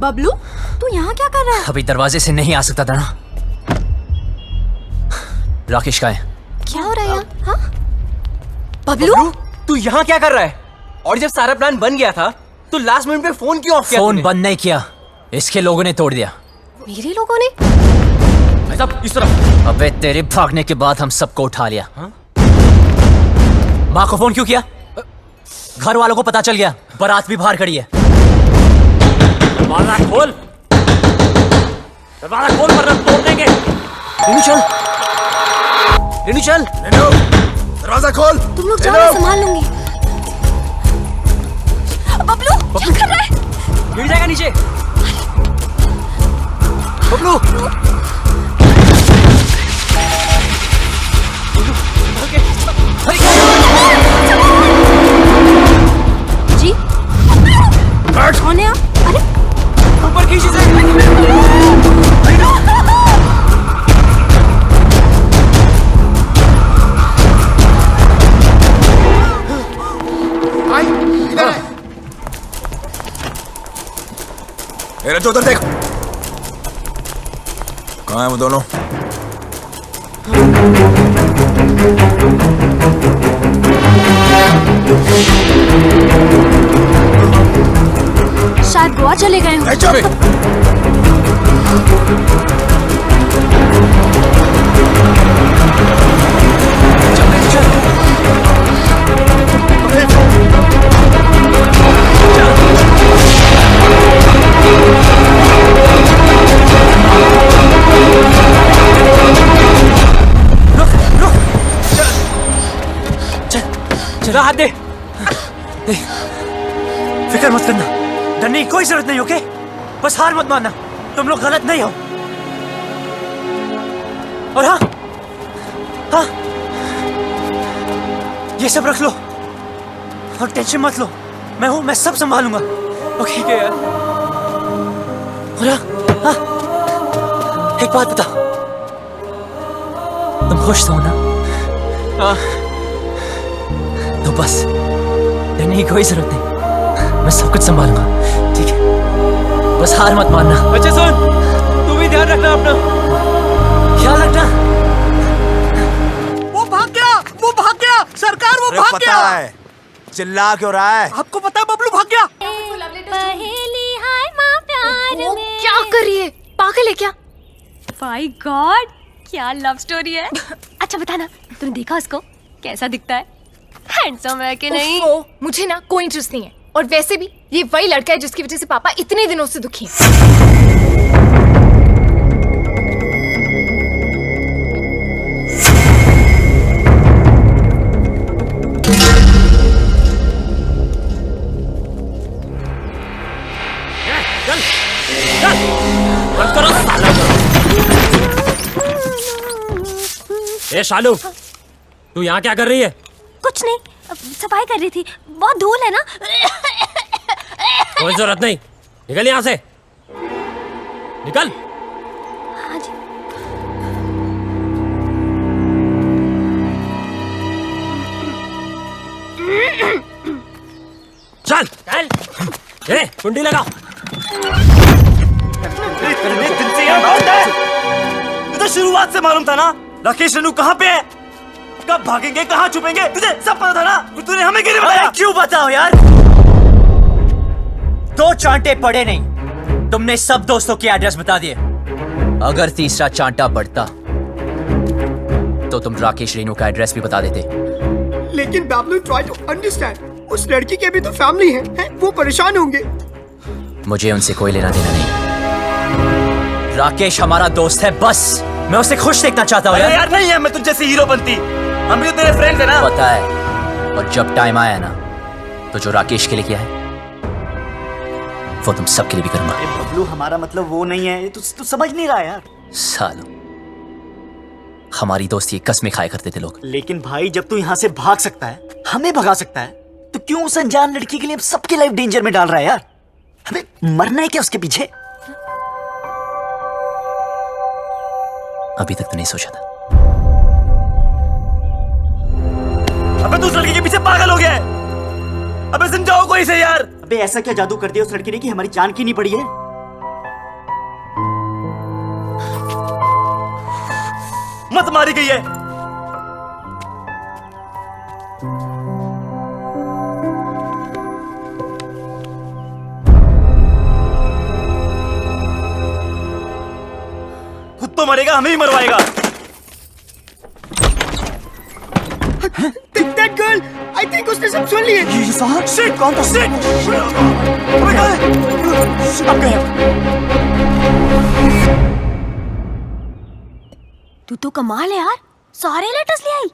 बबलू, तू यहाँ क्या कर रहा है? अभी दरवाजे से नहीं आ सकता था ना। राकेश का है। क्या हो रहा है यहाँ? हाँ? बबलू, तू यहाँ क्या कर रहा है? और जब सारा प्लान बन गया था तो लास्ट मिनट पे फोन क्यों ऑफ किया? फोन बंद नहीं किया, इसके लोगों ने तोड़ दिया। मेरे लोगों ने? सब इस तरफ। अबे तेरे भागने के बाद हम सबको उठा लिया। माँ को फोन क्यों किया? घर वालों को पता चल गया, बारात भी बाहर खड़ी है। दरवाजा खोल, दरवाजा खोल वरना तोड़ देंगे। रेनू चल, रेनू चल। रेनू, दरवाजा खोल। तुम लोग जाओ, मैं संभाल लूंगी। बबलू, क्या कर रहा है? गिर जाएगा नीचे। बबलू, जी कौन है आप? अरे ऊपर खींच इसे। मेरे तो उधर देख। कहाँ है वो दोनों? शायद गोवा चले गए हो। चला हाथ दे। फिक्र मत करना, डरने की कोई जरूरत नहीं। ओके, बस हार मत मानना। तुम लोग गलत नहीं हो। और हाँ हाँ, ये सब रख लो और टेंशन मत लो। मैं हूं, मैं सब संभालूंगा। ओके ठीक है यार। और हाँ, एक बात बता, तुम खुश हो ना? हाँ। तो बस डरने की कोई जरूरत नहीं, मैं सब कुछ संभालूंगा। ठीक है, बस हार मत मानना। अच्छा सुन, तू भी ध्यान रखना अपना, ख्याल रखना। वो भाग गया, वो भाग गया सरकार, वो भाग गया। पता है, चिल्ला क्यों रहा है? आपको पता है बबलू भाग गया। क्या कर रही है? पागल है क्या? माय गॉड, क्या लव स्टोरी है। अच्छा बताना। तूने देखा उसको कैसा दिखता है? हैंडसम है कि नहीं? ओह, मुझे ना कोई इंटरेस्ट नहीं है। और वैसे भी ये वही लड़का है जिसकी वजह से पापा इतने दिनों से दुखी हैं। बंद करो साला। ए शालू, तू यहाँ क्या कर रही है? कुछ नहीं, सफाई कर रही थी। बहुत धूल है ना। कोई जरूरत नहीं, निकल यहाँ से, निकल। हाँ जी। चल चल, ए कुंडी लगाओ। तुझे शुरुआत से मालूम था ना राकेश रेनू कहाँ पे है, कब भागेंगे, कहाँ छुपेंगे, तुझे सब पता था ना। तूने हमें क्यों नहीं बताया? क्यों बताओ यार? 2 चांटे पड़े नहीं, तुमने सब दोस्तों के एड्रेस बता दिए। अगर तीसरा चांटा पड़ता तो तुम राकेश रेनू का एड्रेस भी बता देते। लेकिन बाबलू ट्राई टू अंडरस्टैंड, उस लड़की के भी तो फैमिली है? वो परेशान होंगे। मुझे उनसे कोई लेना देना नहीं। राकेश हमारा दोस्त है, बस मैं उसे खुश देखना चाहता हूँ यार। नहीं है, मैं तुझ जैसी हीरो बनती, हम भी तो तेरे फ्रेंड्स हैं ना। पता है, और जब टाइम आया ना तो जो राकेश के लिए किया है वो तुम सबके लिए भी करूंगा। बबलू, हमारा मतलब वो नहीं है, तू समझ नहीं रहा यार। सालों, हमारी दोस्ती कसमें खाया करते थे लोग। लेकिन भाई, जब तू यहाँ से भाग सकता है, हमें भगा सकता है, तो क्यों उस अनजान लड़की के लिए सबकी लाइफ डेंजर में डाल रहा है यार? हमें मरना है क्या उसके पीछे? अभी तक तो नहीं सोचा था। अबे तू उस लड़की के पीछे पागल हो गया है। अबे समझाओ कोई से यार। अबे ऐसा क्या जादू कर दिया उस लड़की ने कि हमारी जान की नहीं पड़ी है? मत मारी गई है। खुद तो मरेगा, हमें ही मरवाएगा। That girl, I think उसने सब सुन लिए। ये साहब, shit, कौन था? Shit! अबे कहाँ है? अब गए। तू तो कमाल है यार, सारे लेटर्स ले आई।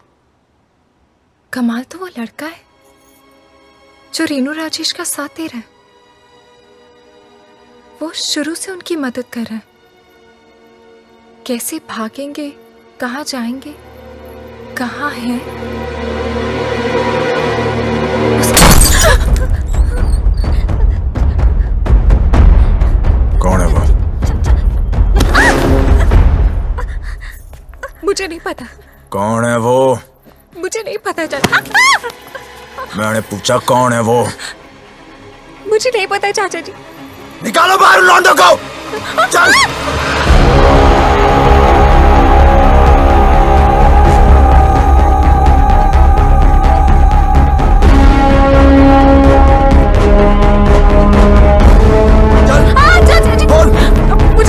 कमाल तो वो लड़का है जो रेनू राजेश का साथ दे रहा है। वो शुरू से उनकी मदद कर रहा है। कैसे भागेंगे, कहाँ जाएंगे, कहाँ हैं? कौन है वो? मुझे नहीं पता। कौन है वो? मुझे नहीं पता चाचा। मैंने पूछा कौन है वो? मुझे नहीं पता चाचा जी। निकालो बाहर लौंडों को। चल।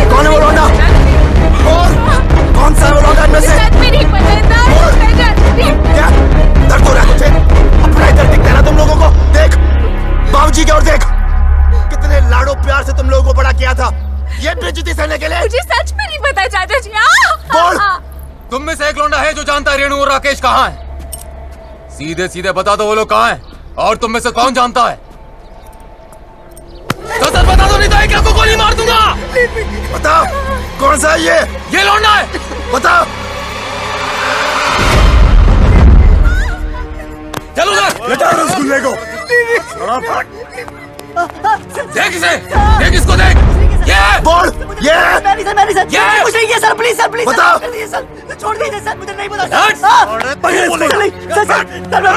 कौन है वो लौंडा? कौन सा है वो लौंडा इनमें से? क्या दर्द हो रहा है तुझे? अपना ही दर्द दिखता है ना तुम लोगों को। देख बाबूजी की ओर देख, कितने लाडो प्यार से तुम लोगों को बड़ा किया था, ये बेइज्जती सहने के लिए। मुझे सच में नहीं पता चाचा जी। बोल। तुम में से एक लौंडा है जो जानता है रेणु और राकेश कहाँ है? सीधे सीधे बता दो वो लोग कहाँ है, और तुम में से कौन जानता है? तो सर बता दो, नहीं तो एक को गोली मार दूंगा। बताओ कौन सा है ये लौंडा है। बताओ। चलो सर, बेटा रसगुल्ले को। देख इसे, देख इसको, देख। ये बोल। ये ये कुछ नहीं किया सर, प्लीज सर, प्लीज बताओ। सर, छोड़ दीजिए सर, मुझे नहीं पता सर,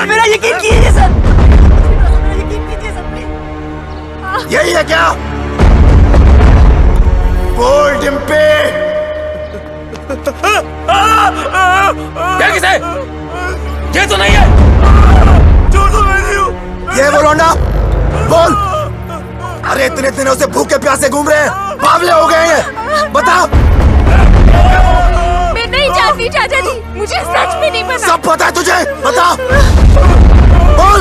मेरा यकीन कीजिए सर, यकीन कीजिए सर, प्लीज। यही है क्या? बोल डिम्पी। देख इसे, ये तो नहीं है। ये वो लौंडा, बोल। अरे इतने दिनों से भूखे प्यासे घूम रहे हैं, बावले हो गए हैं, बताओ। मैं नहीं पहचान नहीं चाचा जी, मुझे सच में नहीं पता। सब पता है तुझे, बता बोल।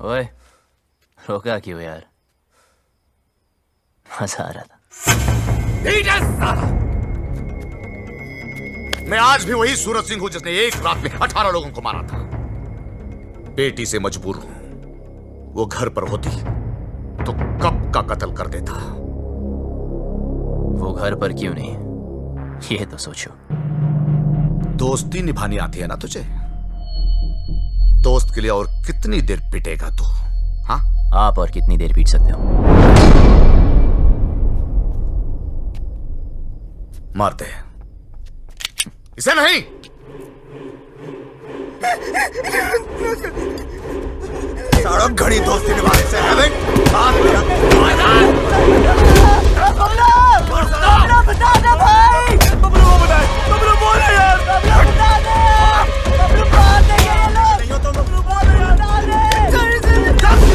ओए रोका क्यों यार, मजा आ रहा था। मैं आज भी वही सूरज सिंह हूं जिसने एक रात में 18 लोगों को मारा था। बेटी से मजबूर हूं, वो घर पर होती तो कब का कत्ल कर देता। वो घर पर क्यों नहीं, ये तो सोचो। दोस्ती निभानी आती है ना तुझे? दोस्त के लिए और कितनी देर पिटेगा तू? हाँ, आप और कितनी देर पीट सकते हो? मार दे इसे। नहीं, सारा घड़ी दोस्ती निभाने से है। बता दे भाई, बबलू को बताए, बबलू बोले यार, बता दे, बबलू मार देंगे ये लोग। नहीं हो तो बबलू बोल यार, बता दे,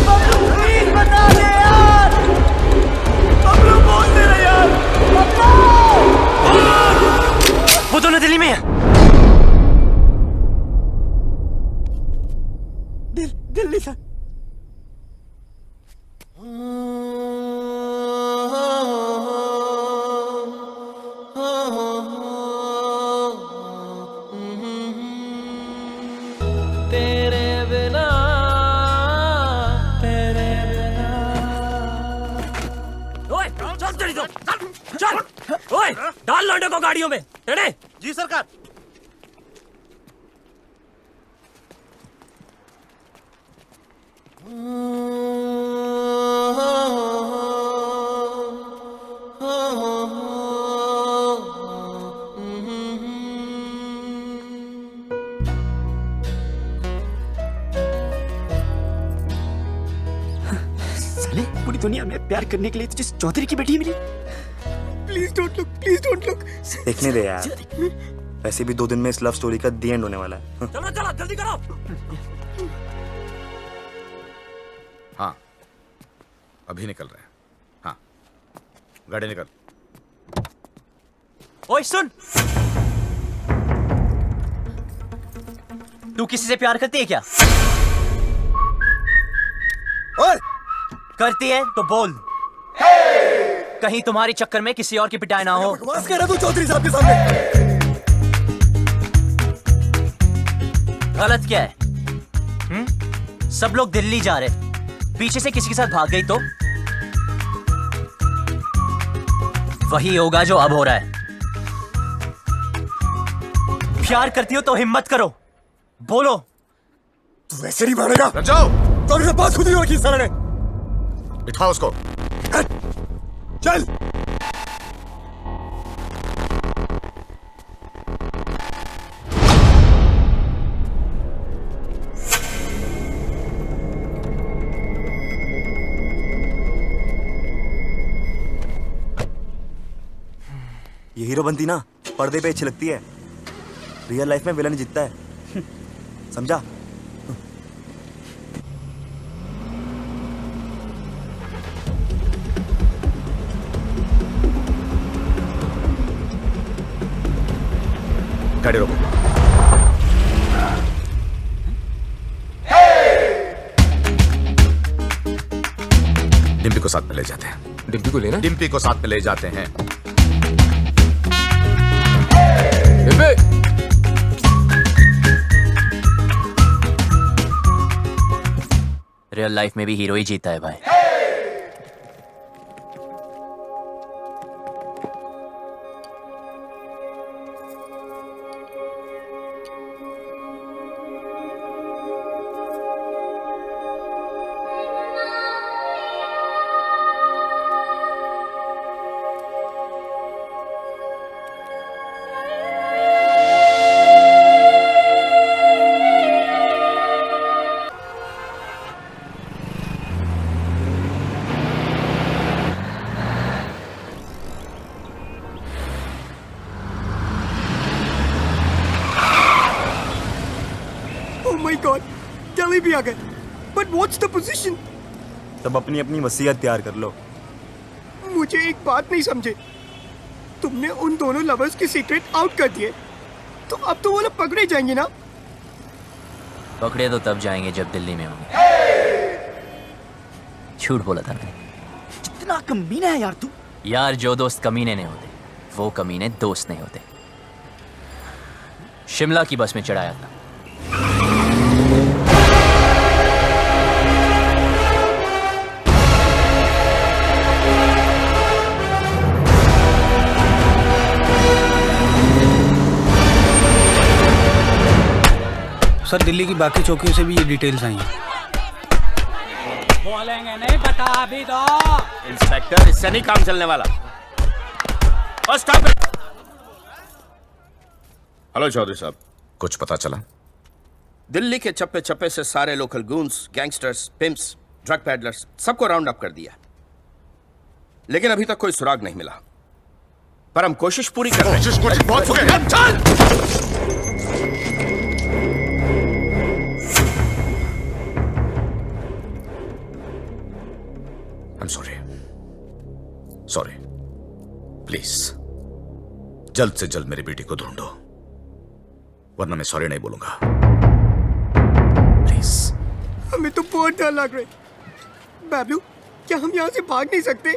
बबलू प्लीज बता दे यार, बबलू बोल दे रहे यार, वो दोनों दिल्ली में है। दिल्ली से। तेरे बिना, तेरे बिना। ओए चल तेरी तो, चल ओए डाल लौंडे को गाड़ियों में। टेढ़े। जी सरकार। साले पूरी दुनिया में प्यार करने के लिए तुझे चौधरी की बेटी मिली। Please don't look, please don't look. देखने दे यार, वैसे भी 2 दिन में इस लव स्टोरी का दी एंड होने वाला है। चलो चलो जल्दी करो। हाँ अभी निकल रहे हैं। हाँ गाड़ी निकल। ओए सुन, तू किसी से प्यार करती है क्या? ओए करती है तो बोल, कहीं तुम्हारे चक्कर में किसी और की पिटाई ना हो। बकवास कह रहा तू चौधरी साहब के सामने। गलत क्या है? सब लोग दिल्ली जा रहे, पीछे से किसी के साथ भाग गई तो वही होगा जो अब हो रहा है। प्यार करती हो तो हिम्मत करो, बोलो। तू वैसे नहीं मानेगा। जाओ। चौधरी से बात खुद ही रखी साले ने। बिठाओ उसको। चल। ये हीरो बनती ना पर्दे पे अच्छी लगती है, रियल लाइफ में विलन जीतता है, समझा? गाड़ी रोको। डिम्पी को साथ में ले जाते हैं। डिम्पी को लेना? डिम्पी को साथ में ले जाते हैं। डिम्पी! रियल लाइफ में भी हीरो ही जीता है भाई। दिल्ली भी आ गए। But what's the position? तब अपनी अपनी वसीयत तैयार कर लो। मुझे एक बात नहीं समझे, तुमने उन दोनों लवर्स के सीक्रेट आउट कर दिए, तो अब तो वो लोग पकड़े जाएंगे ना? पकड़े तो तब जाएंगे जब दिल्ली में होंगे। झूठ बोला था मैंने। कितना कमीना है यार तू। यार जो दोस्त कमीने नहीं होते वो कमीने दोस्त नहीं होते। शिमला की बस में चढ़ाया था। सर दिल्ली की बाकी चौकियों से भी ये डिटेल्स आई हैं। बोलेंगे नहीं, बता भी दो। इंस्पेक्टर, इससे नहीं काम चलने वाला। Stop it. हेलो चौधरी साहब, कुछ पता चला? दिल्ली के चप्पे चप्पे से सारे local goons, gangsters, pimps, drug peddlers सबको राउंड अप कर दिया, लेकिन अभी तक कोई सुराग नहीं मिला। पर हम कोशिश पूरी कर रहे हैं। बहुत हो गया। I'm sorry. Sorry. प्लीज जल्द से जल्द मेरी बेटी को ढूंढो, वरना मैं सॉरी नहीं बोलूंगा। प्लीज। हमें तो बहुत डर लग रहा है। बाबलू, क्या हम यहाँ से भाग नहीं सकते?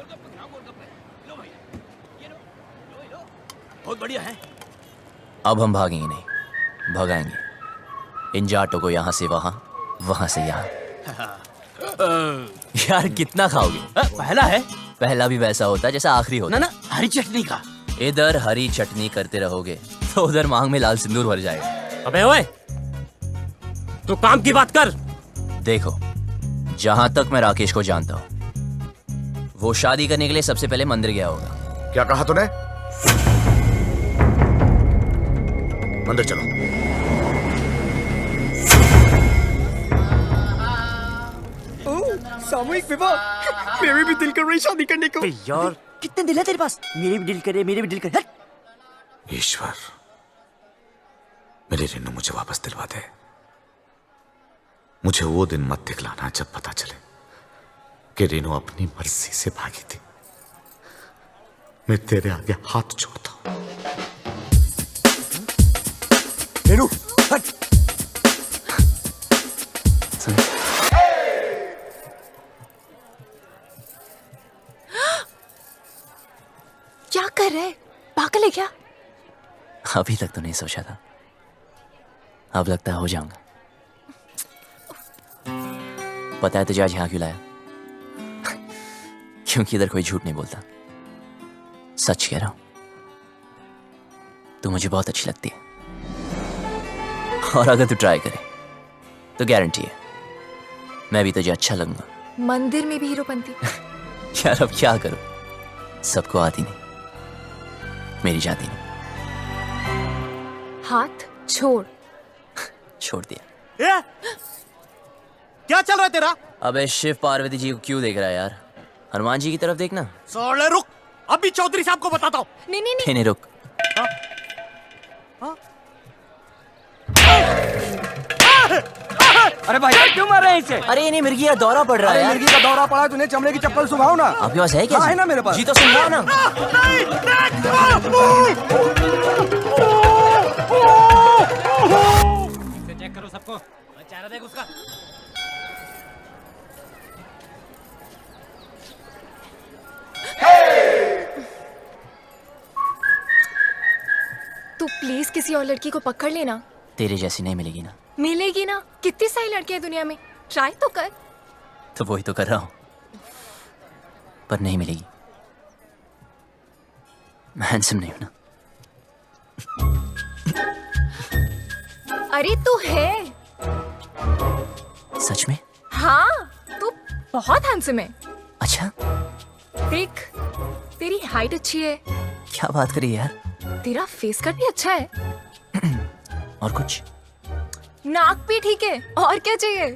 बहुत बढ़िया है। अब हम भागेंगे नहीं, भगाएंगे इन जाटों को यहाँ से वहां, वहां से यहाँ। यार कितना खाओगे? पहला है। पहला भी वैसा होता है जैसा आखिरी होता है। ना हरी चटनी का। इधर हरी चटनी करते रहोगे तो उधर मांग में लाल सिंदूर भर जाएगा। अबे ओए, तू काम की बात कर। देखो, जहां तक मैं राकेश को जानता हूं, वो शादी करने के लिए सबसे पहले मंदिर गया होगा। क्या कहा तूने? मंदिर चलो। सामूहिक विवाह, मेरे भी दिल कर रही शादी करने को। यार कितने दिल है तेरे पास? मेरे भी दिल करे, मेरे भी दिल करे। ईश्वर, मेरी रेनू मुझे वापस दिलवा दे। मुझे वो दिन मत दिखलाना जब पता चले कि रेनू अपनी मर्जी से भागी थी। मैं तेरे आगे हाथ जोड़ता हूं। रेनू हट। क्या कर रहे? पागल है क्या? अभी तक तो नहीं सोचा था, अब लगता है हो जाऊंगा। पता है तुझे आज यहाँ क्यों लाया? क्योंकि इधर कोई झूठ नहीं बोलता, सच कह रहा हूं। तू मुझे बहुत अच्छी लगती है, और अगर तू ट्राई करे तो गारंटी है मैं भी तुझे अच्छा लगूंगा। मंदिर में भी हीरोपंती। यार अब क्या करूं, सबको आती नहीं, मेरी जाती नहीं। हाथ छोड़। छोड़ दिया। ए? क्या चल रहा है तेरा? अबे शिव पार्वती जी को क्यों देख रहा है यार? हनुमान जी की तरफ देखना। साले रुक, अभी चौधरी साहब को बताता हूँ। नहीं नहीं नहीं रुक। अरे भाई क्यों मार रहे हैं इसे? अरे नहीं, मिर्गी का दौरा पड़ रहा है यार। मिर्गी का दौरा पड़ा है, तूने चमड़े की चप्पल सुखाओ ना। आपके पास है क्या? हाँ, है ना मेरे पास। जी तो सुनवाओ ना। चेक करो सबको, चेहरा देख उसका। तू प्लीज किसी और लड़की को पकड़ लेना। तेरे जैसी नहीं मिलेगी ना। मिलेगी ना, कितनी सारी लड़कियां हैं दुनिया में, ट्राई तो कर। तो वही तो कर रहा हूं, पर नहीं मिलेगी। मैं हैंडसम नहीं हूं ना। अरे तू है। सच में? हाँ, तू बहुत हैंडसम है। अच्छा, देख, तेरी हाइट अच्छी है, क्या बात करी यार। तेरा फेस कट भी अच्छा है, और कुछ? नाक भी ठीक है, और क्या चाहिए?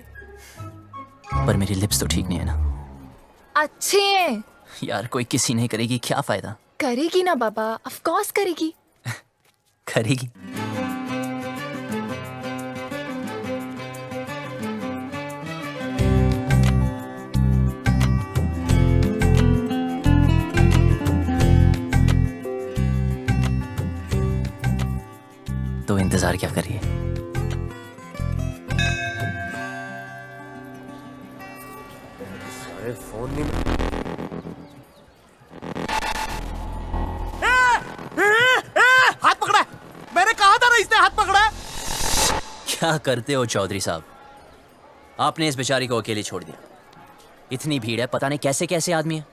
पर मेरी लिप्स तो ठीक नहीं है ना। अच्छे हैं। यार कोई किसी नहीं करेगी, क्या फायदा? करेगी ना बाबा, ऑफ कोर्स करेगी। करेगी। तो इंतजार क्या करिए? अरे फोन नहीं। हाथ पकड़ा है। मैंने कहा था ना इसने हाथ पकड़ा है। क्या करते हो चौधरी साहब? आपने इस बेचारी को अकेले छोड़ दिया। इतनी भीड़ है, पता नहीं कैसे कैसे आदमी है।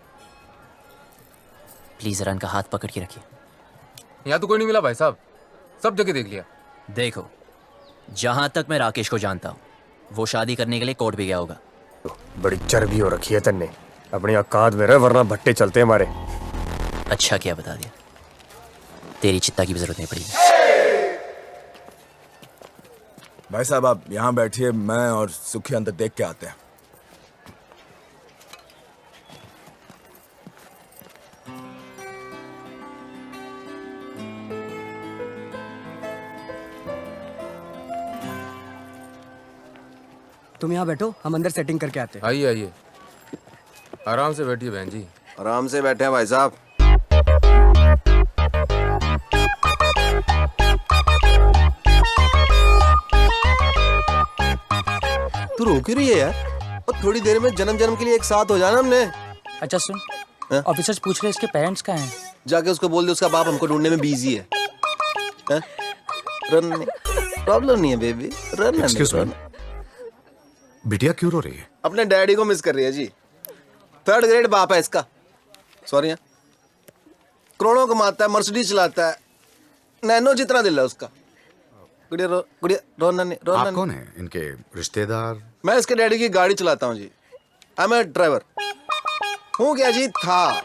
प्लीज जरा इनका हाथ पकड़ के रखिए। यहाँ तो कोई नहीं मिला भाई साहब, सब जगह देख लिया। देखो, जहां तक मैं राकेश को जानता हूं, वो शादी करने के लिए कोर्ट भी गया होगा। बड़ी चर्बी हो रखी है तन्ने, अपनी औकात में रह, वरना भट्टे चलते हैं हमारे। अच्छा किया बता दिया, तेरी चित्ता की भी जरूरत नहीं पड़ी। भाई साहब आप यहाँ बैठिए, मैं और सुखी अंदर देख के आते हैं। तुम यहाँ बैठो, हम अंदर सेटिंग करके आते हैं। आइए आइए, आराम से बैठिए बहन जी। आराम से बैठे हैं भाई साहब। तू रो क्यों रही है यार? और थोड़ी देर में जन्म जन्म के लिए एक साथ हो जाना हमने। अच्छा सुन, ऑफिसर्स पूछ रहे इसके पेरेंट्स कहाँ हैं? जाके उसको बोल दे उसका बाप हमको ढूंढने में बिजी है। रन, प्रॉब्लम नहीं है बेबी, रन। Excuse me. बिटिया क्यों रो रही है? अपने डैडी को मिस कर रही है जी। 3rd ग्रेड बाप है इसका। सॉरी, करोड़ों कमाता है, मर्सिडीज चलाता है, नैनो जितना दिल है उसका। गुड़िया रोना नहीं, रोना आप कौन है? इनके रिश्तेदार? मैं इसके डैडी की गाड़ी चलाता हूँ जी। I M A driver. हूँ क्या जी? था।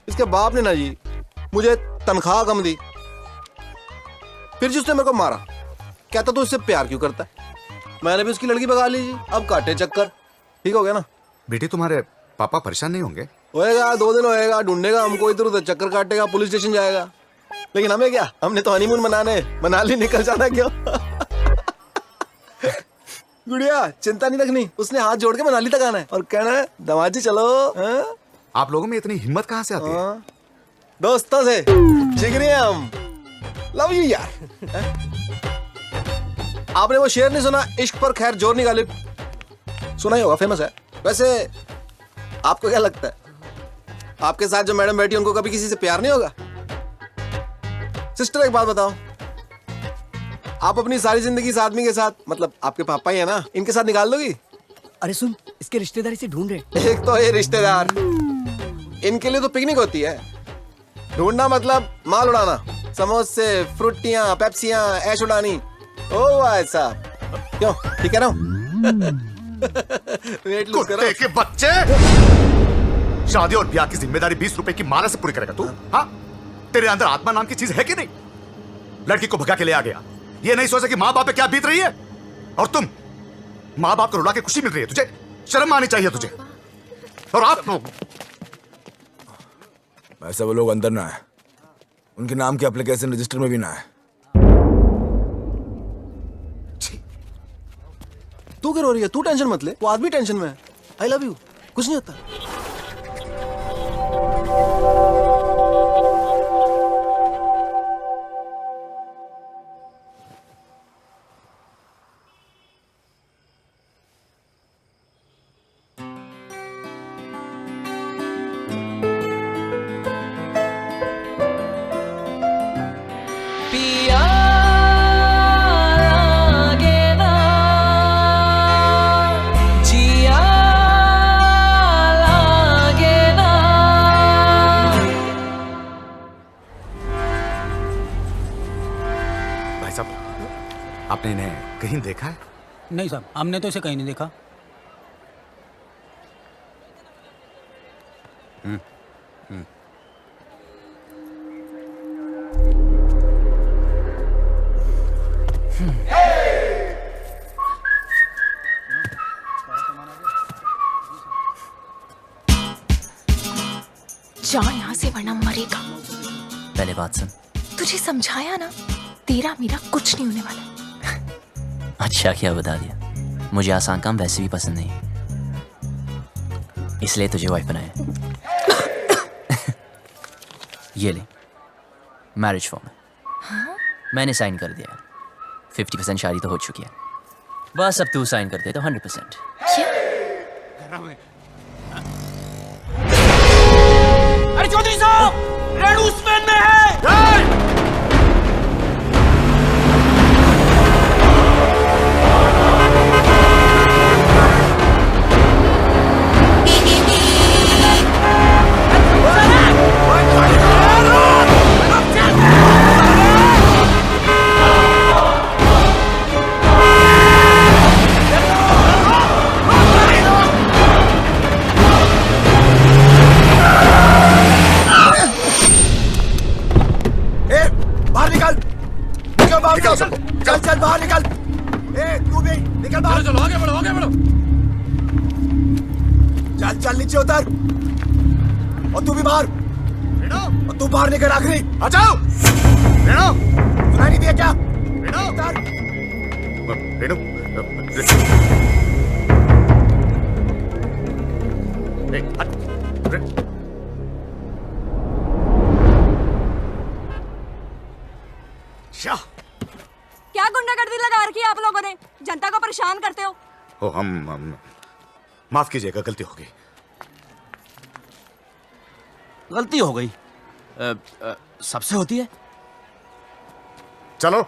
इसके बाप ने ना जी मुझे तनख्वाह कम दी, फिर जी उसने मेरे को मारा। कहता तू इससे प्यार क्यों करता है? मैंने भी उसकी लड़की भगा ली जी। अब काटे चक्कर। ठीक हो गया ना? बेटी तुम्हारे पापा परेशान नहीं होंगे? होएगा, 2 दिन होएगा, ढूंढेगा हमको, इधर उधर चक्कर काटेगा, पुलिस स्टेशन जाएगा। लेकिन हमें क्या, हमने तो हनीमून मनाने मनाली निकल जाना क्यों? गुड़िया चिंता नहीं रखनी, उसने हाथ जोड़ के मनाली तक आना है और कहना है दामाद जी चलो। आप लोगों में इतनी हिम्मत कहाँ से आती है? दोस्तों से जिगरी हैं हम। लव यू यार। आपने वो शेर नहीं सुना, इश्क पर खैर जोर नहीं गालिब? सुना ही होगा, फेमस है। वैसे आपको क्या लगता है, आपके साथ जो मैडम बैठी उनको कभी किसी से प्यार नहीं होगा? सिस्टर एक बात बताओ, आप अपनी सारी जिंदगी इस आदमी के साथ, मतलब आपके पापा ही है ना, इनके साथ निकाल दोगी? अरे सुन, इसके रिश्तेदारी से ढूंढ रहे। एक तो ये रिश्तेदार, इनके लिए तो पिकनिक होती है। ढूंढना मतलब माल उड़ाना, समोसे, फ्रूटियां, पेप्सियां, ऐश उड़ानी। ओ भाई साहब, क्यों ठीक है ना? वेट लूज करो। कुत्ते के बच्चे! शादी और ब्याह की जिम्मेदारी 20 रुपए की माला से पूरी करेगा तू? हाँ? तेरे अंदर आत्मा नाम की चीज है कि नहीं? लड़की को भगा के ले आ गया, ये नहीं सोचा कि माँ बाप पे क्या बीत रही है। और तुम माँ बाप को रुला के खुशी मिल रही है, तुझे शर्म आनी चाहिए तुझे। और आप लोग ऐसा वो लोग अंदर ना है, उनके नाम के एप्लीकेशन रजिस्टर में भी ना है। तू क्या रो रही है? तू टेंशन मत ले, वो आदमी टेंशन में है। आई लव यू, कुछ नहीं होता। पिया लागे ना, जिया लागे ना। भाई साहब, आपने इन्हें कहीं देखा है? नहीं साहब, हमने तो इसे कहीं नहीं देखा। जा यहाँ से वरना मरेगा। पहले बात सुन। तुझे समझाया ना, तेरा मेरा कुछ नहीं होने वाला। अच्छा क्या बता दिया, मुझे आसान काम वैसे भी पसंद नहीं, इसलिए तुझे वाइफ बनाया। ये ले मैरिज फॉर्म है। हाँ? मैंने साइन कर दिया। 50% शादी तो हो चुकी है, बस अब तू साइन कर दे तो 100%। अरे चौधरी साहब, रेणु स्पेन में है। निकल सबको, चल चल बाहर निकल। ए तू भी निकल बाहर। चलो आगे बढ़ो, आगे बढ़ो। चल चल नीचे उतर, और तू भी बाहर। और तू बाहर निकल आखिरी। आ जाओ। सुनाई नहीं दिया क्या? उतर। रेणु, क्या गुंडागर्दी लगा रखी है आप लोगों ने? जनता को परेशान करते हो। ओ हम माफ कीजिएगा, गलती हो गई। गलती हो गई, सबसे होती है। चलो।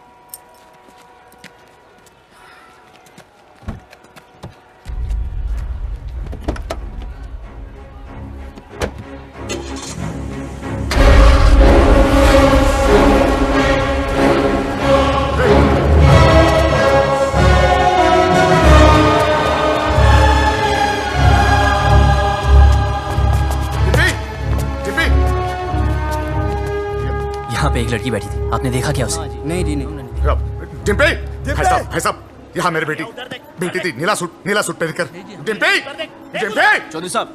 पे एक लड़की बैठी थी, आपने देखा क्या उसे? नहीं जी नहीं। डिम्पी, भाई साहब, यहाँ मेरी बेटी थी, नीला सूट पहनकर। डिम्पी, चौधरी साहब,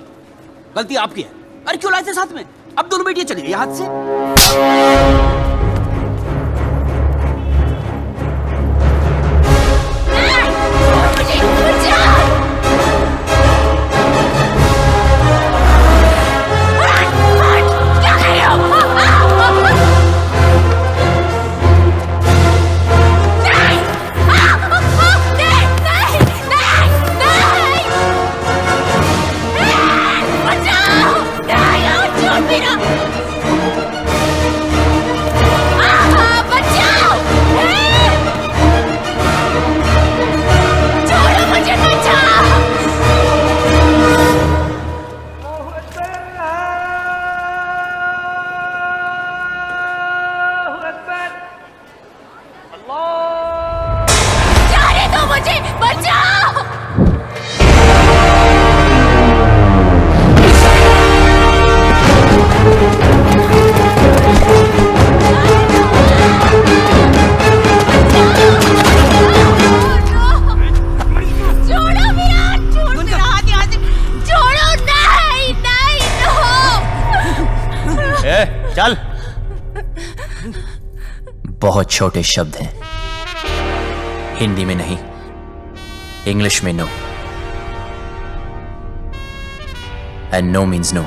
गलती आपकी है। अरे क्यों लाए थे साथ में? अब दोनों बेटियां चली गई हाथ से। चल। बहुत छोटे शब्द हैं, हिंदी में नहीं, इंग्लिश में no, and no means no.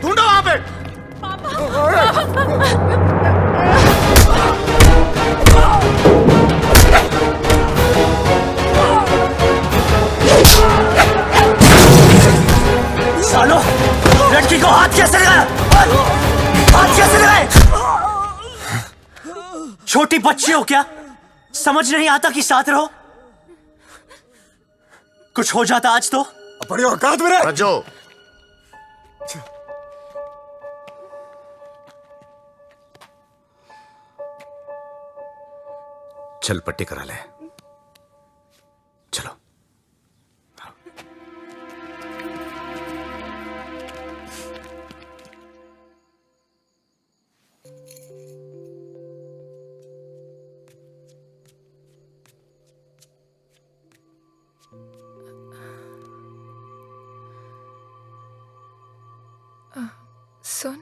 ढूंढो वहां पे। सालो, लड़की को हाथ कैसे लगाया? हाथ कैसे लगाए? छोटी बच्ची हो क्या? समझ नहीं आता कि साथ रहो? कुछ हो जाता आज तो अपनी औकात में रह। रजो, चल पट्टी करा ले। चलो। सुन,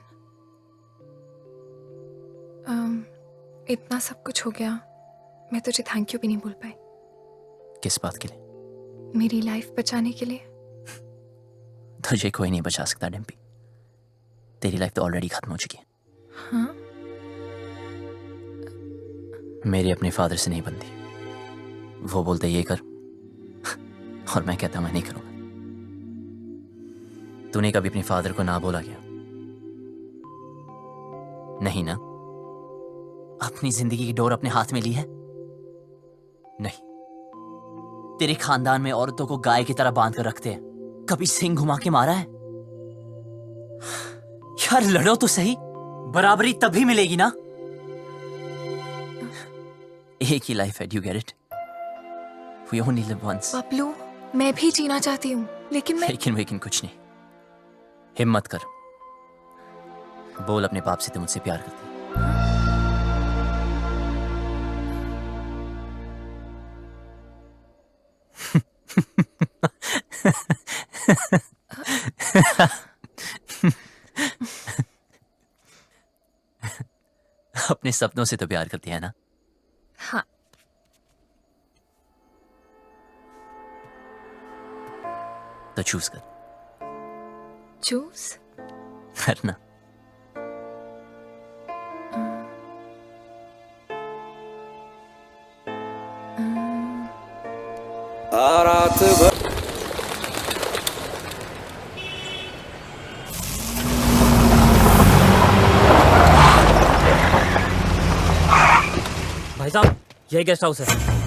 इतना सब कुछ हो गया, मैं तुझे थैंक यू भी नहीं बोल पाई। किस बात के लिए? मेरी लाइफ बचाने के लिए। तुझे कोई नहीं बचा सकता डिम्पी, तेरी लाइफ तो ऑलरेडी खत्म हो चुकी है। हाँ? मेरी अपने फादर से नहीं बनती। वो बोलते ये कर और मैं कहता मैं नहीं करूंगा। तूने कभी अपने फादर को ना बोला क्या? नहीं ना? अपनी जिंदगी की डोर अपने हाथ में ली है? नहीं। तेरे खानदान में औरतों को गाय की तरह बांध कर रखते हैं, कभी सिंह घुमा के मारा है? यार लड़ो तो सही, बराबरी तभी मिलेगी ना। एक ही लाइफ है, do get it? We only live once. Bablu, मैं भी जीना चाहती हूँ, लेकिन कुछ नहीं। हिम्मत कर, बोल अपने बाप से तुम मुझसे प्यार करती है। अपने सपनों से तो प्यार करती है ना? हाँ। तो चूज कर। चूज करना। रात भर भाई साहब, यही गेस्ट हाउस है।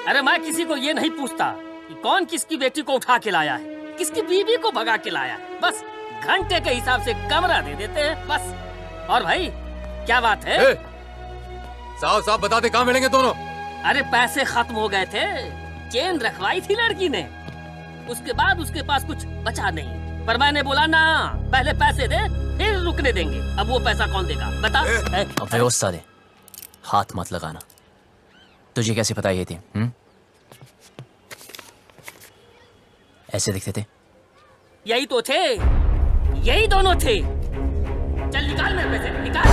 अरे मैं किसी को ये नहीं पूछता कि कौन किसकी बेटी को उठा के लाया है, किसकी बीवी को भगा के लाया है। बस घंटे के हिसाब से कमरा दे देते हैं बस। और भाई क्या बात है? साहब साहब बता दे, कहाँ मिलेंगे दोनों? अरे पैसे खत्म हो गए थे, चेन रखवाई थी लड़की ने, उसके बाद उसके पास कुछ बचा नहीं। पर मैंने बोला ना, पहले पैसे दे फिर रुकने देंगे। अब वो पैसा कौन देगा बता? अबे ओ साले, हाथ मत लगाना। तुझे कैसे पता ये थी? ऐसे दिखते थे? यही तो थे, यही दोनों थे। चल निकाल मेरे पैसे, निकाल।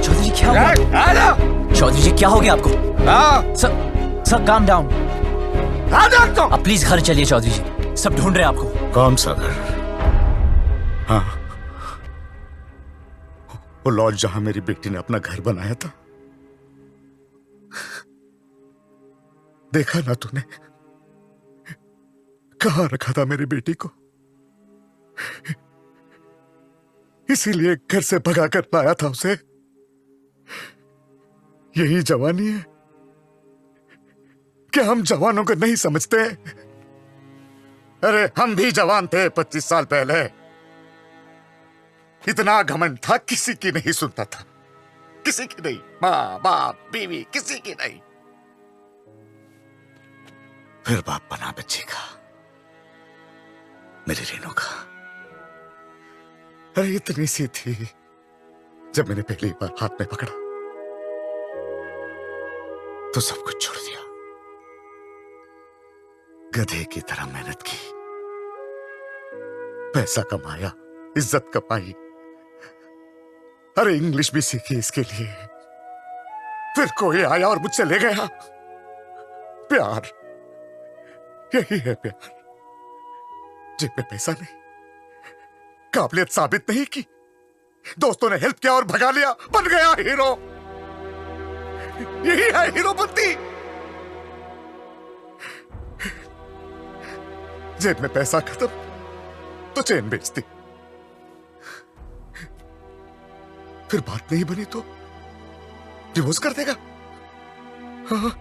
चौधरी जी क्या हो गया? चौधरी जी क्या हो गया आपको? Sir calm down. अब प्लीज घर चलिए चौधरी जी, सब ढूंढ रहे हैं आपको। कौन सा घर? हाँ, वो लॉज जहां मेरी बेटी ने अपना घर बनाया था। देखा ना तूने, कहां रखा था मेरी बेटी को? इसीलिए घर से भगा कर लाया था उसे। यही जवानी है? क्या हम जवानों को नहीं समझते? अरे हम भी जवान थे 25 साल पहले। इतना घमंड था, किसी की नहीं सुनता था, किसी की नहीं। माँ बाप बीवी किसी की नहीं। फिर बाप बना बच्ची का, मेरी रेनू का। अरे इतनी सी थी जब मैंने पहली बार हाथ में पकड़ा तो सब कुछ छोड़ दिया। गधे की तरह मेहनत की, पैसा कमाया, इज्जत कमाई, अरे इंग्लिश भी सीखी इसके लिए। फिर कोई आया और मुझसे ले गया। प्यार, यही है प्यार। जेब में पैसा नहीं, काबिलियत साबित नहीं की, दोस्तों ने हेल्प किया और भगा लिया, बन गया हीरो। यही है हीरो बनती। जेब में पैसा खत्म तो चेन बेचती, फिर बात नहीं बनी तो डिवोर्स कर देगा। हाँ,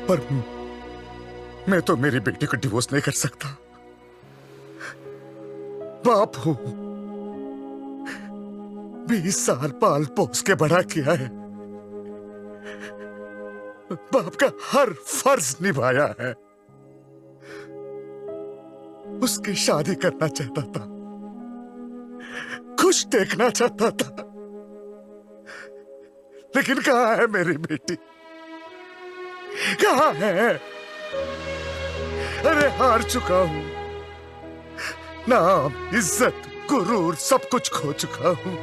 पर मैं तो मेरी बेटी को डिवोर्स नहीं कर सकता। बाप हूं, 20 साल पाल पोस के बड़ा किया है, बाप का हर फर्ज निभाया है। उसकी शादी करना चाहता था, खुश देखना चाहता था, लेकिन कहाँ है मेरी बेटी? कहाँ है? अरे हार चुका हूं, नाम, इज्जत, गुरूर सब कुछ खो चुका हूं।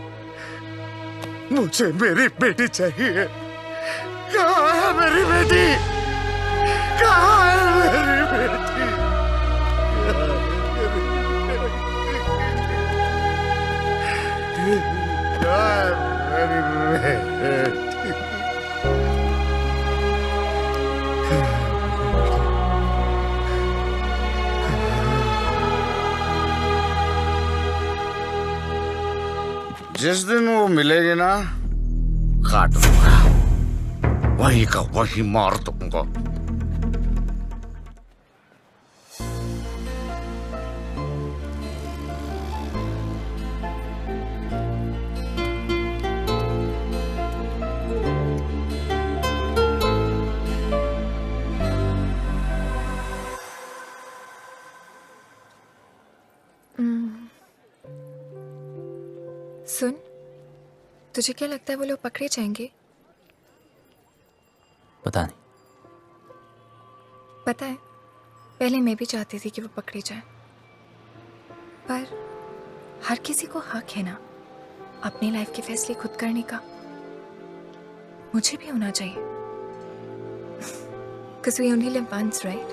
मुझे मेरी बेटी चाहिए। कहाँ है मेरी बेटी? कहाँ है मेरी बेटी? जिस दिन वो मिलेगी ना, काट दूंगा, वहीं का वहीं मार दूंगा। सुन, तुझे क्या लगता है वो लोग पकड़े जाएंगे? पता नहीं। पता है, पहले मैं भी चाहती थी कि वो पकड़े जाए, पर हर किसी को हक है ना अपनी लाइफ के फैसले खुद करने का। मुझे भी होना चाहिए, because we only live once, right?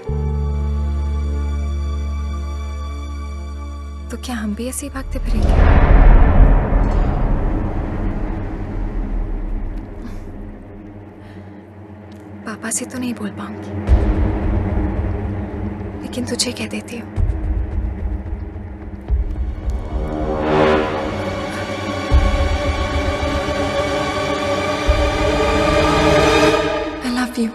तो क्या हम भी ऐसे ही भागते फिरेंगे? पापा से तो नहीं बोल पाऊंगी, लेकिन तुझे कह देती हूँ। I love you.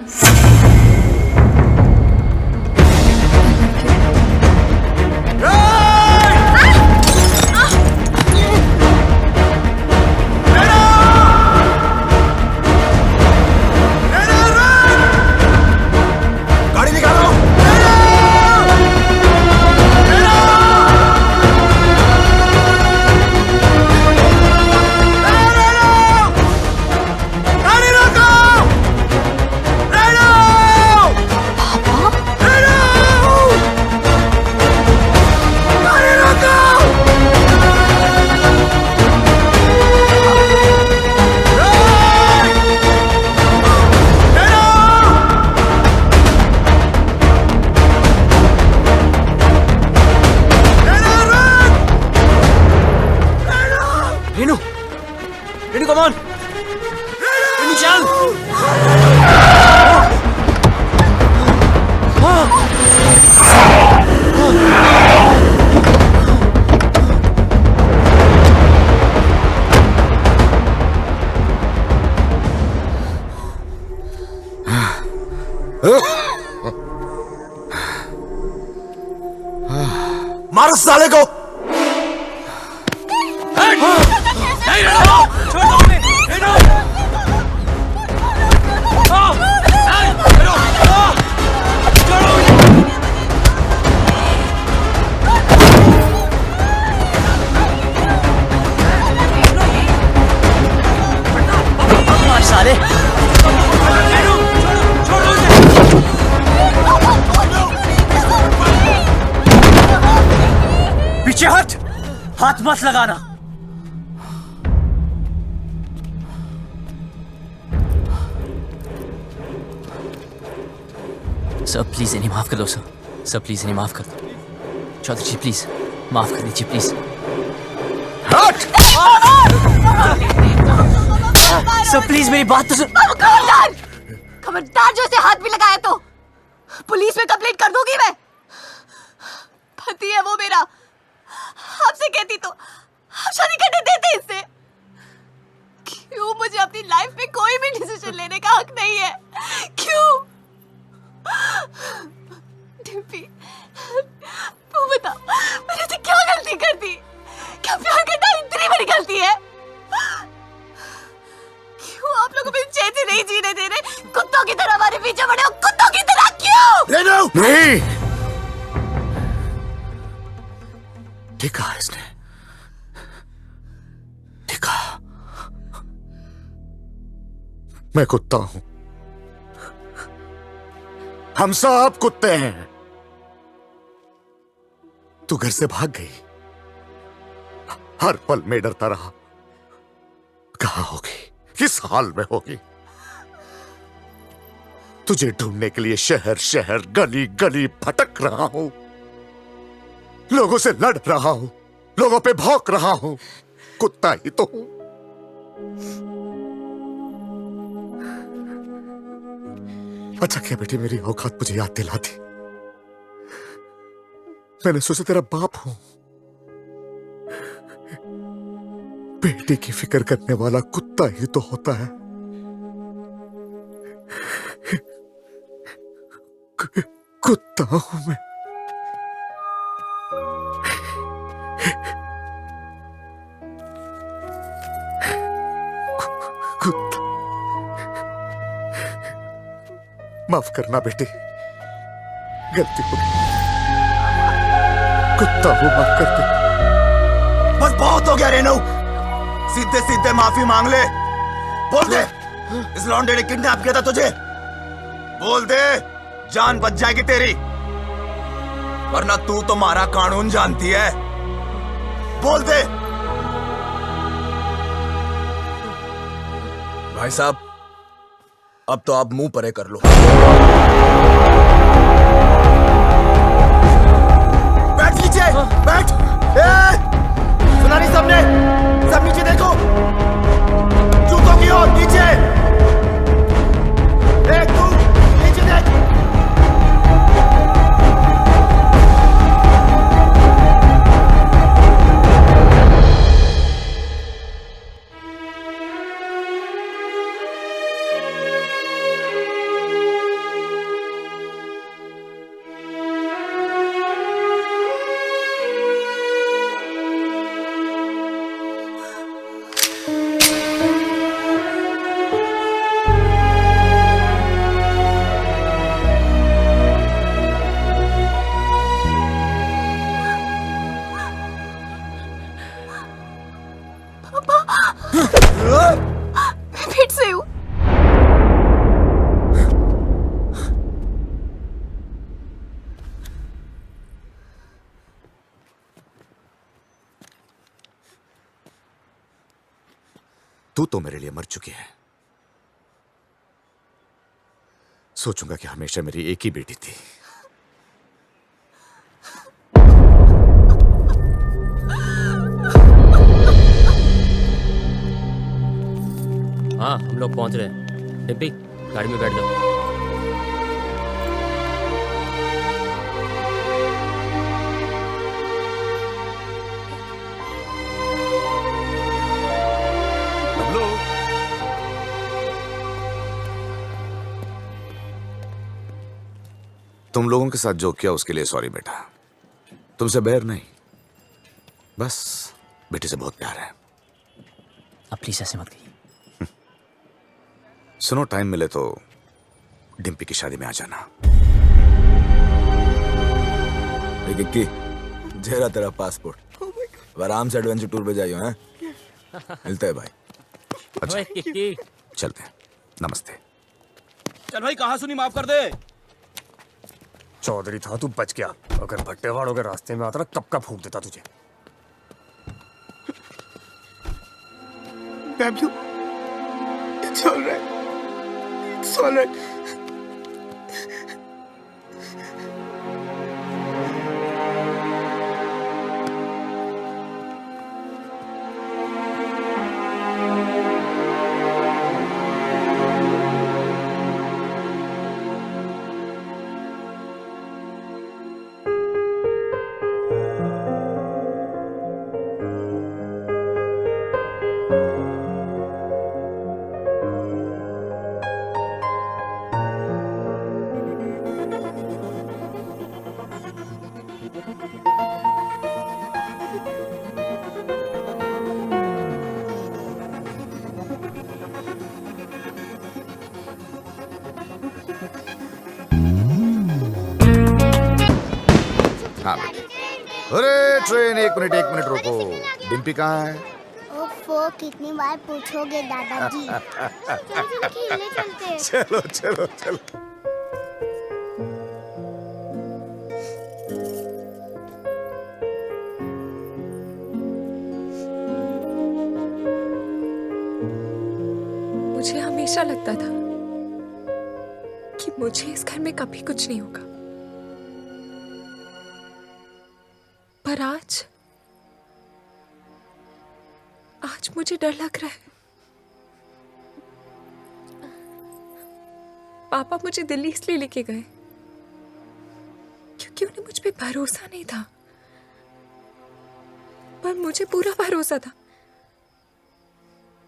मारो साले को। साले पीछे हट, हाथ मत लगाना। सर प्लीज इन्हें माफ कर दो सर। सर प्लीज इन्हें माफ कर दो। चौधरी जी प्लीज माफ कर दीजिए प्लीज। सर प्लीज मेरी बात तो सुन। खबरदार, खबरदार जो इसे हाथ भी लगाया तो पुलिस में कंप्लेंट कर दूंगी मैं। पति है वो मेरा, आपसे कहती तो आप शादी करने देते इससे। क्यों मुझे अपनी लाइफ में कोई भी डिसीजन लेने का हक नहीं है? क्यों? डिम्पी, तू बता मैंने तो क्या गलती कर दी? क्या प्यार करना इतनी बड़ी गलती है? क्यों आप लोगों को चैन से नहीं जीने दे रहे? कुत्तों की तरह हमारे पीछे पड़े हो, कुत्तों की तरह। क्यों? नहीं, देखा इसने, देखा मैं कुत्ता हूं, हम सब कुत्ते हैं। तू घर से भाग गई, हर पल में डरता रहा, कहां होगी, किस हाल में होगी। तुझे ढूंढने के लिए शहर शहर गली गली भटक रहा हूं, लोगों से लड़ रहा हूं, लोगों पे भौंक रहा हूं, कुत्ता ही तो हूं। अच्छा क्या बेटी मेरी औकात मुझे याद दिला दी। मैंने सोचा तेरा बाप हूं, बेटी की फिक्र करने वाला कुत्ता ही तो होता है। कुत्ता हूं मैं। कुत्ता। माफ करना बेटी, गलती हो गई, कुत्ता हूं, माफ कर दे। बस बहुत हो गया रेनू, सीधे सीधे माफी मांग ले। बोल दे इस लौंडे ने किडनैप किया था तुझे, बोल दे, जान बच जाएगी तेरी, वरना तू तो हमारा कानून जानती है। बोल दे। भाई साहब, अब तो आप मुंह परे कर लो। बैठ नीचे, बैठ। सुना नहीं सबने? सब नीचे देखो, जूतों की ओर नीचे। तू नीचे देख। फिर से हूँ। तू तो मेरे लिए मर चुकी है। सोचूंगा कि हमेशा मेरी एक ही बेटी थी। हाँ, हम लोग पहुंच रहे हैं। डिम्पी, गाड़ी में बैठ जाओ। तुम लोगों के साथ जो किया उसके लिए सॉरी बेटा। तुमसे बैर नहीं, बस बेटे से बहुत प्यार है। अब प्लीज ऐसे मत कहिए। सुनो, टाइम मिले तो डिम्पी की शादी में आ जाना। किक्की, जेरा तेरा पासपोर्ट, अब आराम से एडवेंचर टूर पे जाइयो हैं। मिलते हैं भाई। अच्छा किक्की, चलते हैं, नमस्ते। चल भाई, कहाँ सुनी, माफ कर दे। चौधरी था तू, बच गया। अगर भट्टेवाड़ों के रास्ते में आता ना, कब का फूंक देता तुझे। Pablo, it's all right. It's all right. हाँ बेटे। अरे ट्रेन, एक मिनट रुको। डिम्पी कहाँ है? को कितनी बार पूछोगे दादाजी? चलो खेलने चलते हैं। चलो चलो चलो। मुझे हमेशा लगता था कि मुझे इस घर में कभी कुछ नहीं होगा, पर आज मुझे डर लग रहा है। पापा मुझे दिल्ली इसलिए लेके गए क्योंकि उन्हें मुझ पे भरोसा नहीं था, पर मुझे पूरा भरोसा था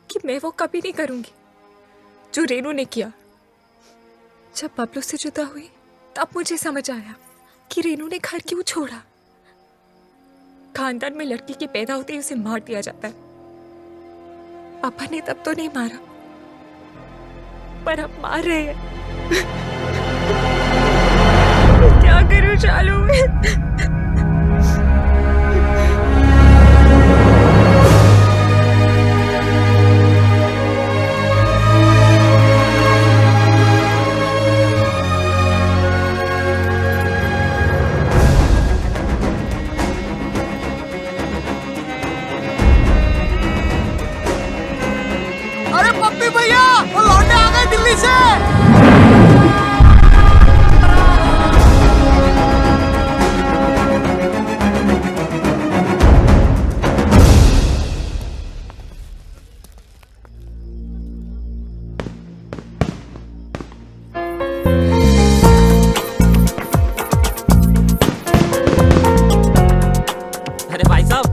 कि मैं वो कभी नहीं करूंगी जो रेनू ने किया। जब बबलू से जुदा हुई तब मुझे समझ आया कि रेनू ने घर क्यों छोड़ा। खानदान में लड़की के पैदा होते ही उसे मार दिया जाता है। पापा ने तब तो नहीं मारा, पर अब मार रहे हैं। क्या करूं चालू में?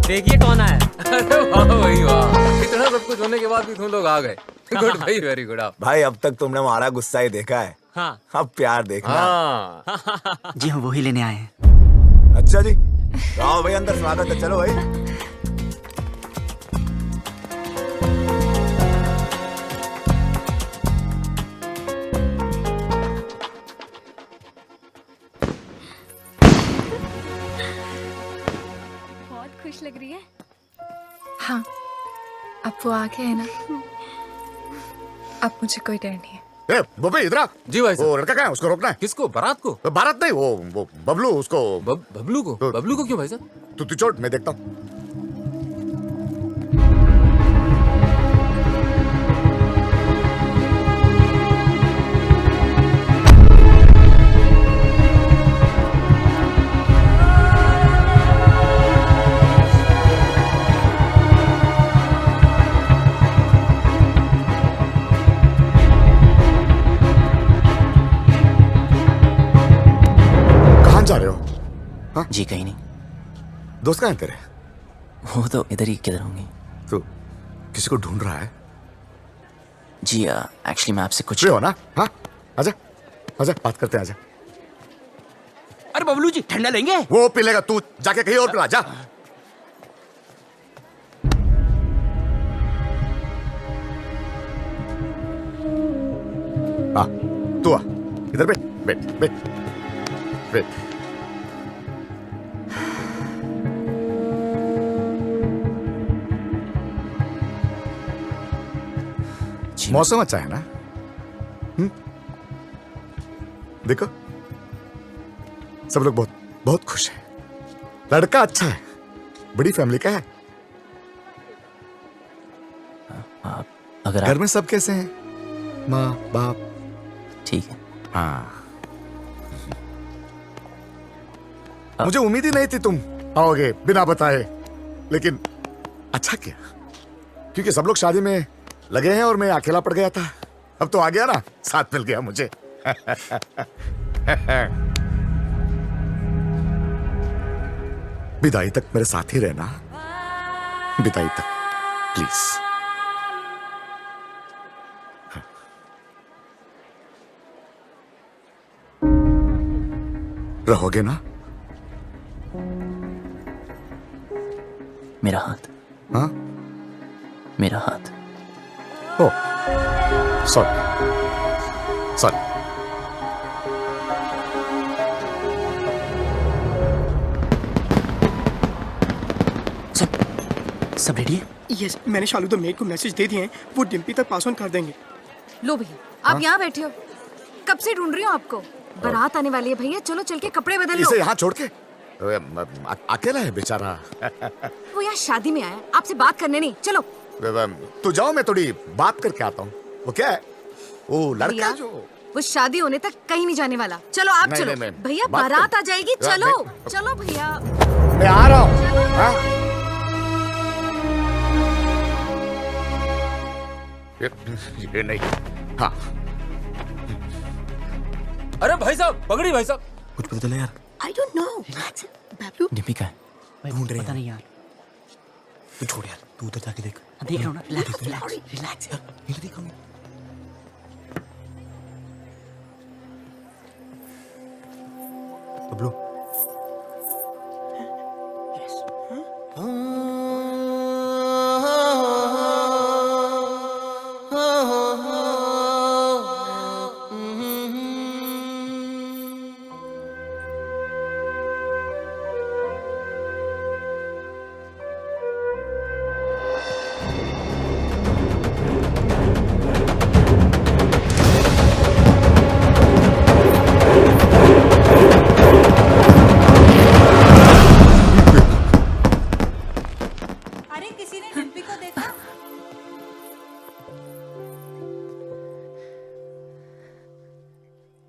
देखिए कौन आया। अरे वाह भाई वाह, इतना सब कुछ होने के बाद भी तुम लोग आ गए। गुड भाई, वेरी गुड। आप भाई अब तक तुमने हमारा गुस्सा ही देखा है। हाँ। अब प्यार देखना। हाँ। जी हम वही लेने आए हैं। अच्छा जी, आओ भाई अंदर, स्वागत है। चलो भाई। खुश लग रही है। हाँ, अब वो आ गया है ना, अब मुझे कोई डर नहीं है। ए, बब्बी इधर आ। जी भाई। वो लड़का कहाँ है? उसको रोकना है। किसको? बारात को? बारात नहीं, वो बबलू। उसको बबलू को? बबलू को क्यों भाई साहब? तू चोट, मैं देखता हूँ। जा रहे हो? हाँ? जी कहीं नहीं। दोस्त कहाँ हैं तेरे? वो तो इधर ही किधर होंगे। तो किसी को ढूंढ रहा है? जी एक्चुअली मैं आपसे कुछ हो ना। हाँ आजा आजा, बात करते हैं, आजा। अरे बबलू जी ठंडा लेंगे? वो पी लेगा, तू जाके कहीं और पिला जा। तू आ इधर, बैठ बैठ बैठ बैठ। मौसम अच्छा है ना? देखो सब लोग बहुत बहुत खुश हैं। लड़का अच्छा है, बड़ी फैमिली का है। अगर घर में सब कैसे हैं? माँ बाप? ठीक है। हाँ, मुझे उम्मीद ही नहीं थी तुम आओगे बिना बताए, लेकिन अच्छा किया, क्योंकि सब लोग शादी में लगे हैं और मैं अकेला पड़ गया था। अब तो आ गया ना, साथ मिल गया मुझे। विदाई तक मेरे साथ ही रहना, विदाई तक प्लीज। रहोगे ना? मेरा हाथ। हाँ, मेरा हाथ। ओ सॉरी सॉरी। सब रेडी है? यस, मैंने शालू द मेड को मैसेज दे दिए हैं, वो डिम्पी तक पास ऑन कर देंगे। लो भैया, आप यहाँ बैठे हो, कब से ढूंढ रही हूँ आपको। बारात आने वाली है भैया, चलो चल के कपड़े बदल लो। इसे यहाँ छोड़ के अकेला है बेचारा। वो यहाँ शादी में आया, आपसे बात करने नहीं। चलो तू जाओ, मैं थोड़ी बात करके आता हूँ। वो क्या है, वो लड़का जो वो शादी होने तक कहीं नहीं जाने वाला। चलो आप चलो भैया, बारात आ जाएगी। चलो चलो भैया, मैं आ रहा हूँ। ये नहीं। हाँ अरे भाई साहब, पगड़ी भाई साहब। कुछ पता चला यार? I don't know. Bablu Dimpy का है, ढूंढ रहे पता नहीं यार। तू छोड़ यार, तू उधर जाके देख। देख रहा हूँ ना, रिलैक्स यार, ये देखूंगी। बबलू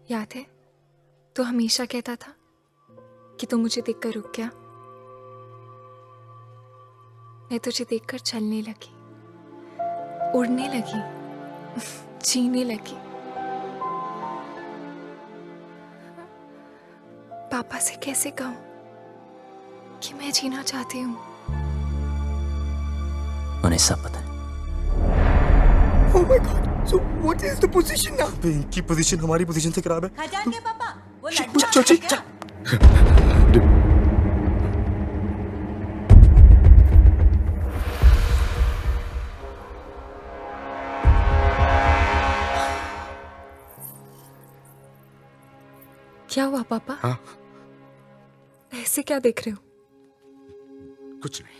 याद है, तो हमेशा कहता था कि तू मुझे देखकर रुक गया। मैं तुझे देखकर चलने लगी, उड़ने लगी, जीने लगी। पापा से कैसे कहूं कि मैं जीना चाहती हूँ? उन्हें सब पता है। Oh my God! So what is the position now? इनकी पोजीशन हमारी पोजीशन से खराब है। खजान के पापा, वो चल। क्या हुआ पापा? हाँ? ऐसे क्या देख रहे हो? कुछ नहीं।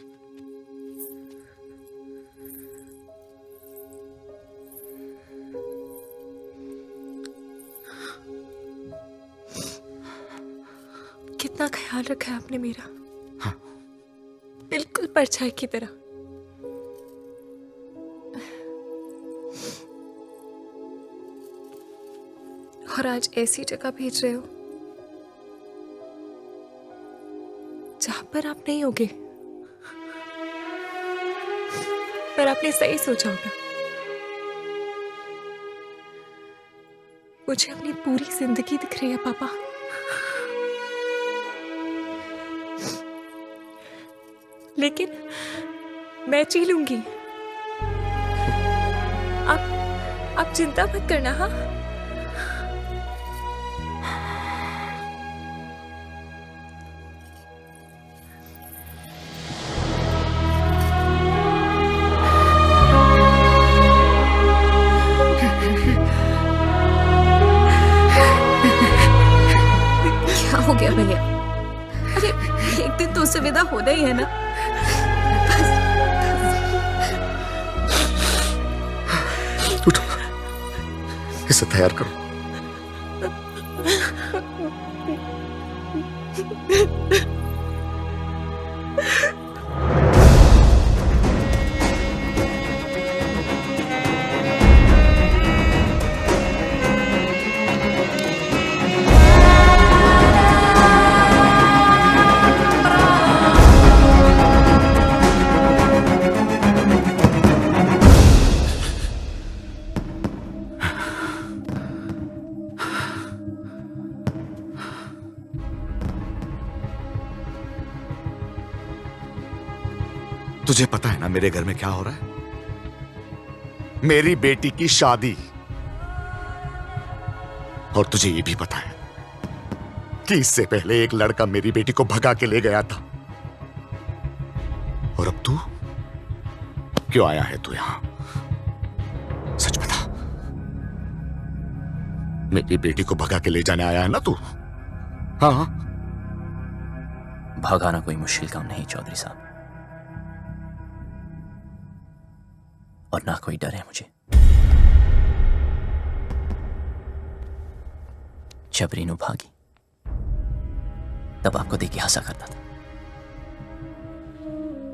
कितना ख्याल रखा है आपने मेरा। हाँ। बिल्कुल परछाई की तरह। और आज ऐसी जगह भेज रहे हो जहां पर आप नहीं होगे, पर आपने सही सोचा होगा। मुझे अपनी पूरी जिंदगी दिख रही है पापा। लेकिन मैं जी लूंगी। आप चिंता मत करना। हाँ, क्या हो गया भैया? अरे एक दिन तो उससे विदा होना ही है ना। उठो, इसे तैयार करो। तुझे पता है ना मेरे घर में क्या हो रहा है? मेरी बेटी की शादी। और तुझे ये भी पता है कि इससे पहले एक लड़का मेरी बेटी को भगा के ले गया था। और अब तू क्यों आया है तू यहां? सच बता, मेरी बेटी को भगा के ले जाने आया है ना तू? हाँ। भगाना कोई मुश्किल काम नहीं चौधरी साहब। और ना कोई डर है मुझे। जब रीनू भागी तब आपको देख के हंसा करता था,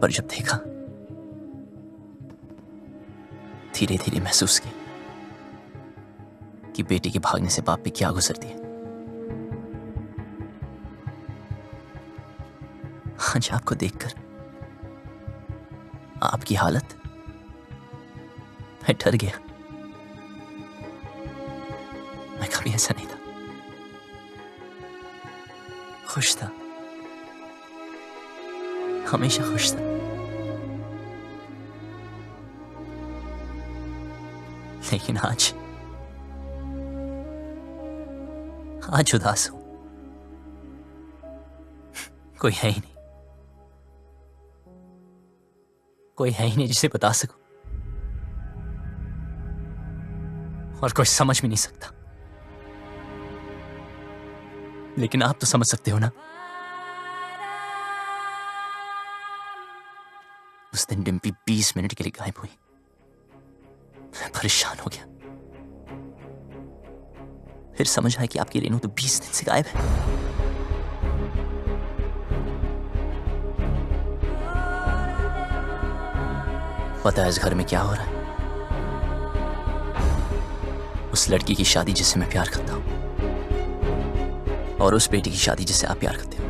पर जब देखा धीरे धीरे महसूस किया कि बेटी के भागने से बाप पे क्या गुजरती है। आज आपको देखकर आपकी हालत, मैं डर गया। मैं कभी ऐसा नहीं था, खुश था, हमेशा खुश था। लेकिन आज उदास हूं। कोई है ही नहीं, कोई है ही नहीं जिसे बता सकूं, और कोई समझ भी नहीं सकता। लेकिन आप तो समझ सकते हो ना। उस दिन डिम्पी 20 मिनट के लिए गायब हुई। मैं परेशान हो गया। फिर समझ आया कि आपकी रेनू तो 20 दिन से गायब है। पता है इस घर में क्या हो रहा है? उस लड़की की शादी जिससे मैं प्यार करता हूं, और उस बेटी की शादी जिससे आप प्यार करते हो।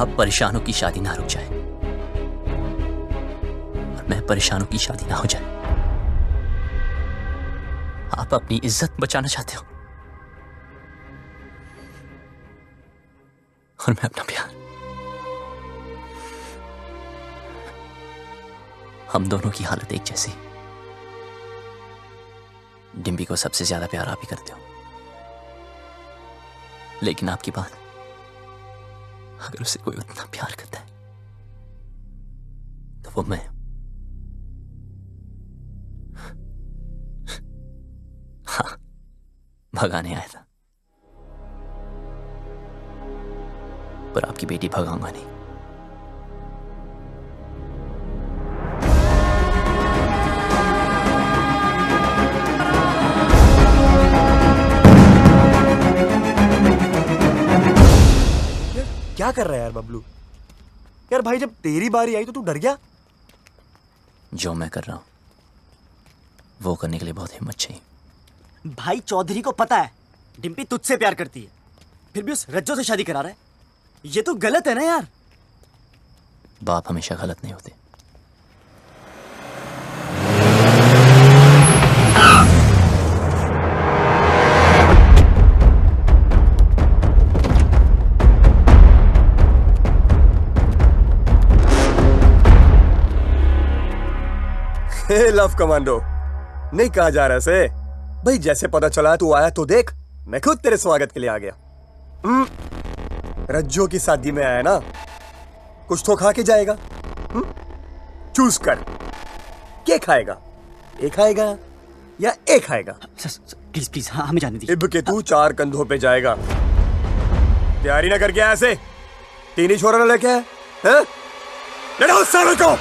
आप परेशानों की शादी ना रुक जाए, और मैं परेशानों की शादी ना हो जाए। आप अपनी इज्जत बचाना चाहते हो, और मैं अपना प्यार। हम दोनों की हालत एक जैसी। डिम्पी को सबसे ज्यादा प्यार आप ही करते हो, लेकिन आपकी बात, अगर उसे कोई उतना प्यार करता है तो वो मैं। हाँ, भगाने आया था, पर आपकी बेटी भगाऊंगा नहीं। क्या कर रहा है यार बबलू? यार भाई जब तेरी बारी आई तो तू डर गया? जो मैं कर रहा हूं वो करने के लिए बहुत हिम्मत चाहिए। भाई चौधरी को पता है डिम्पी तुझसे प्यार करती है, फिर भी उस रज्जो से शादी करा रहा है। ये तो गलत है ना यार। बाप हमेशा गलत नहीं होते। लव कमांडो नहीं कहा जा रहा से भाई। जैसे पता चला तू आया तो देख, मैं खुद तेरे स्वागत के लिए आ गया। रज्जो की शादी में आया ना, कुछ तो खा के जाएगा। चूज कर, क्या खाएगा? एक खाएगा या एक खाएगा? प्लीज प्लीज, हाँ हमें जाने दीजिए। इब के तू 4 कंधों पे जाएगा। तैयारी ना करके आया ऐसे? 3 ही छोरा लेके आया है? लड़ो सालों को।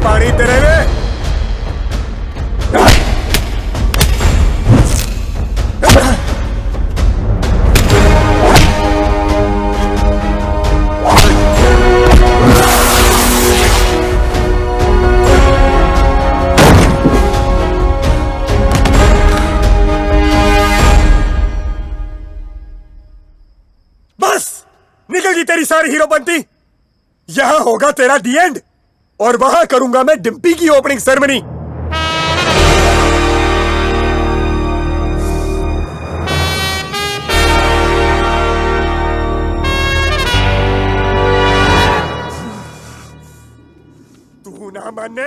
पानी तेरे में। बस निकल गई तेरी सारी हीरोपंती। यहां होगा तेरा दी एंड, और वहां करूंगा मैं डिम्पी की ओपनिंग सेरेमनी। तू ना सामान्य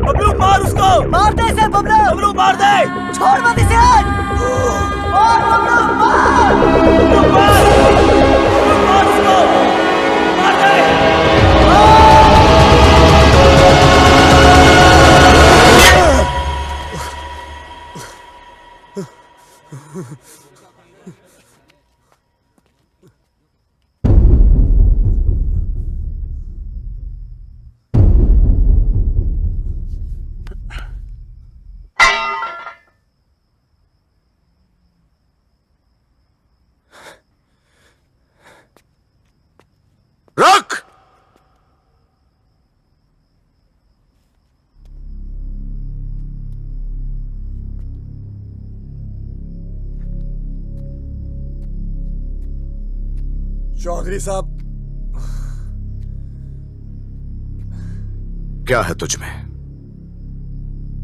बबलू मार उसको, मार दे इसे बबलू। बबलू मार दे, छोड़ मत इसे आज। मार बबलू, मार। बबलू मार, बबलू मार उसको, मार दे। रख। चौधरी साहब, क्या है तुझ में?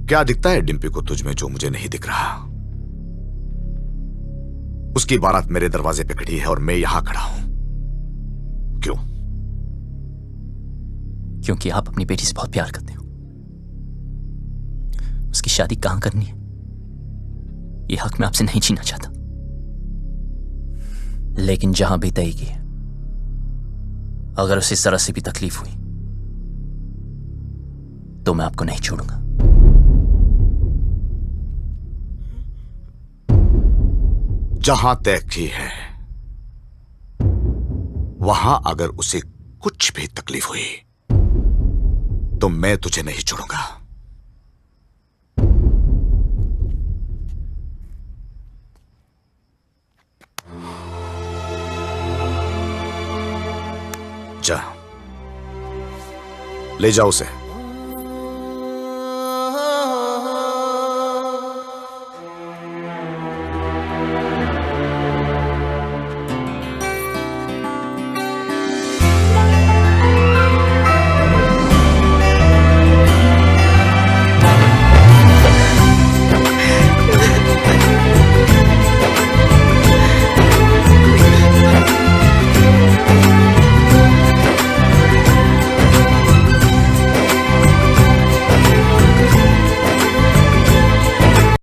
क्या दिखता है डिम्पी को तुझ में जो मुझे नहीं दिख रहा? उसकी बारात मेरे दरवाजे पे खड़ी है और मैं यहां खड़ा हूं। क्यों? क्योंकि आप अपनी बेटी से बहुत प्यार करते हो। उसकी शादी कहां करनी है ये हक मैं आपसे नहीं छीनना चाहता, लेकिन जहां भी तय की, अगर उसे जरा से भी तकलीफ हुई तो मैं आपको नहीं छोड़ूंगा। जहां तय की है वहां अगर उसे कुछ भी तकलीफ हुई तो मैं तुझे नहीं छोड़ूंगा। जा, ले जाओ उसे।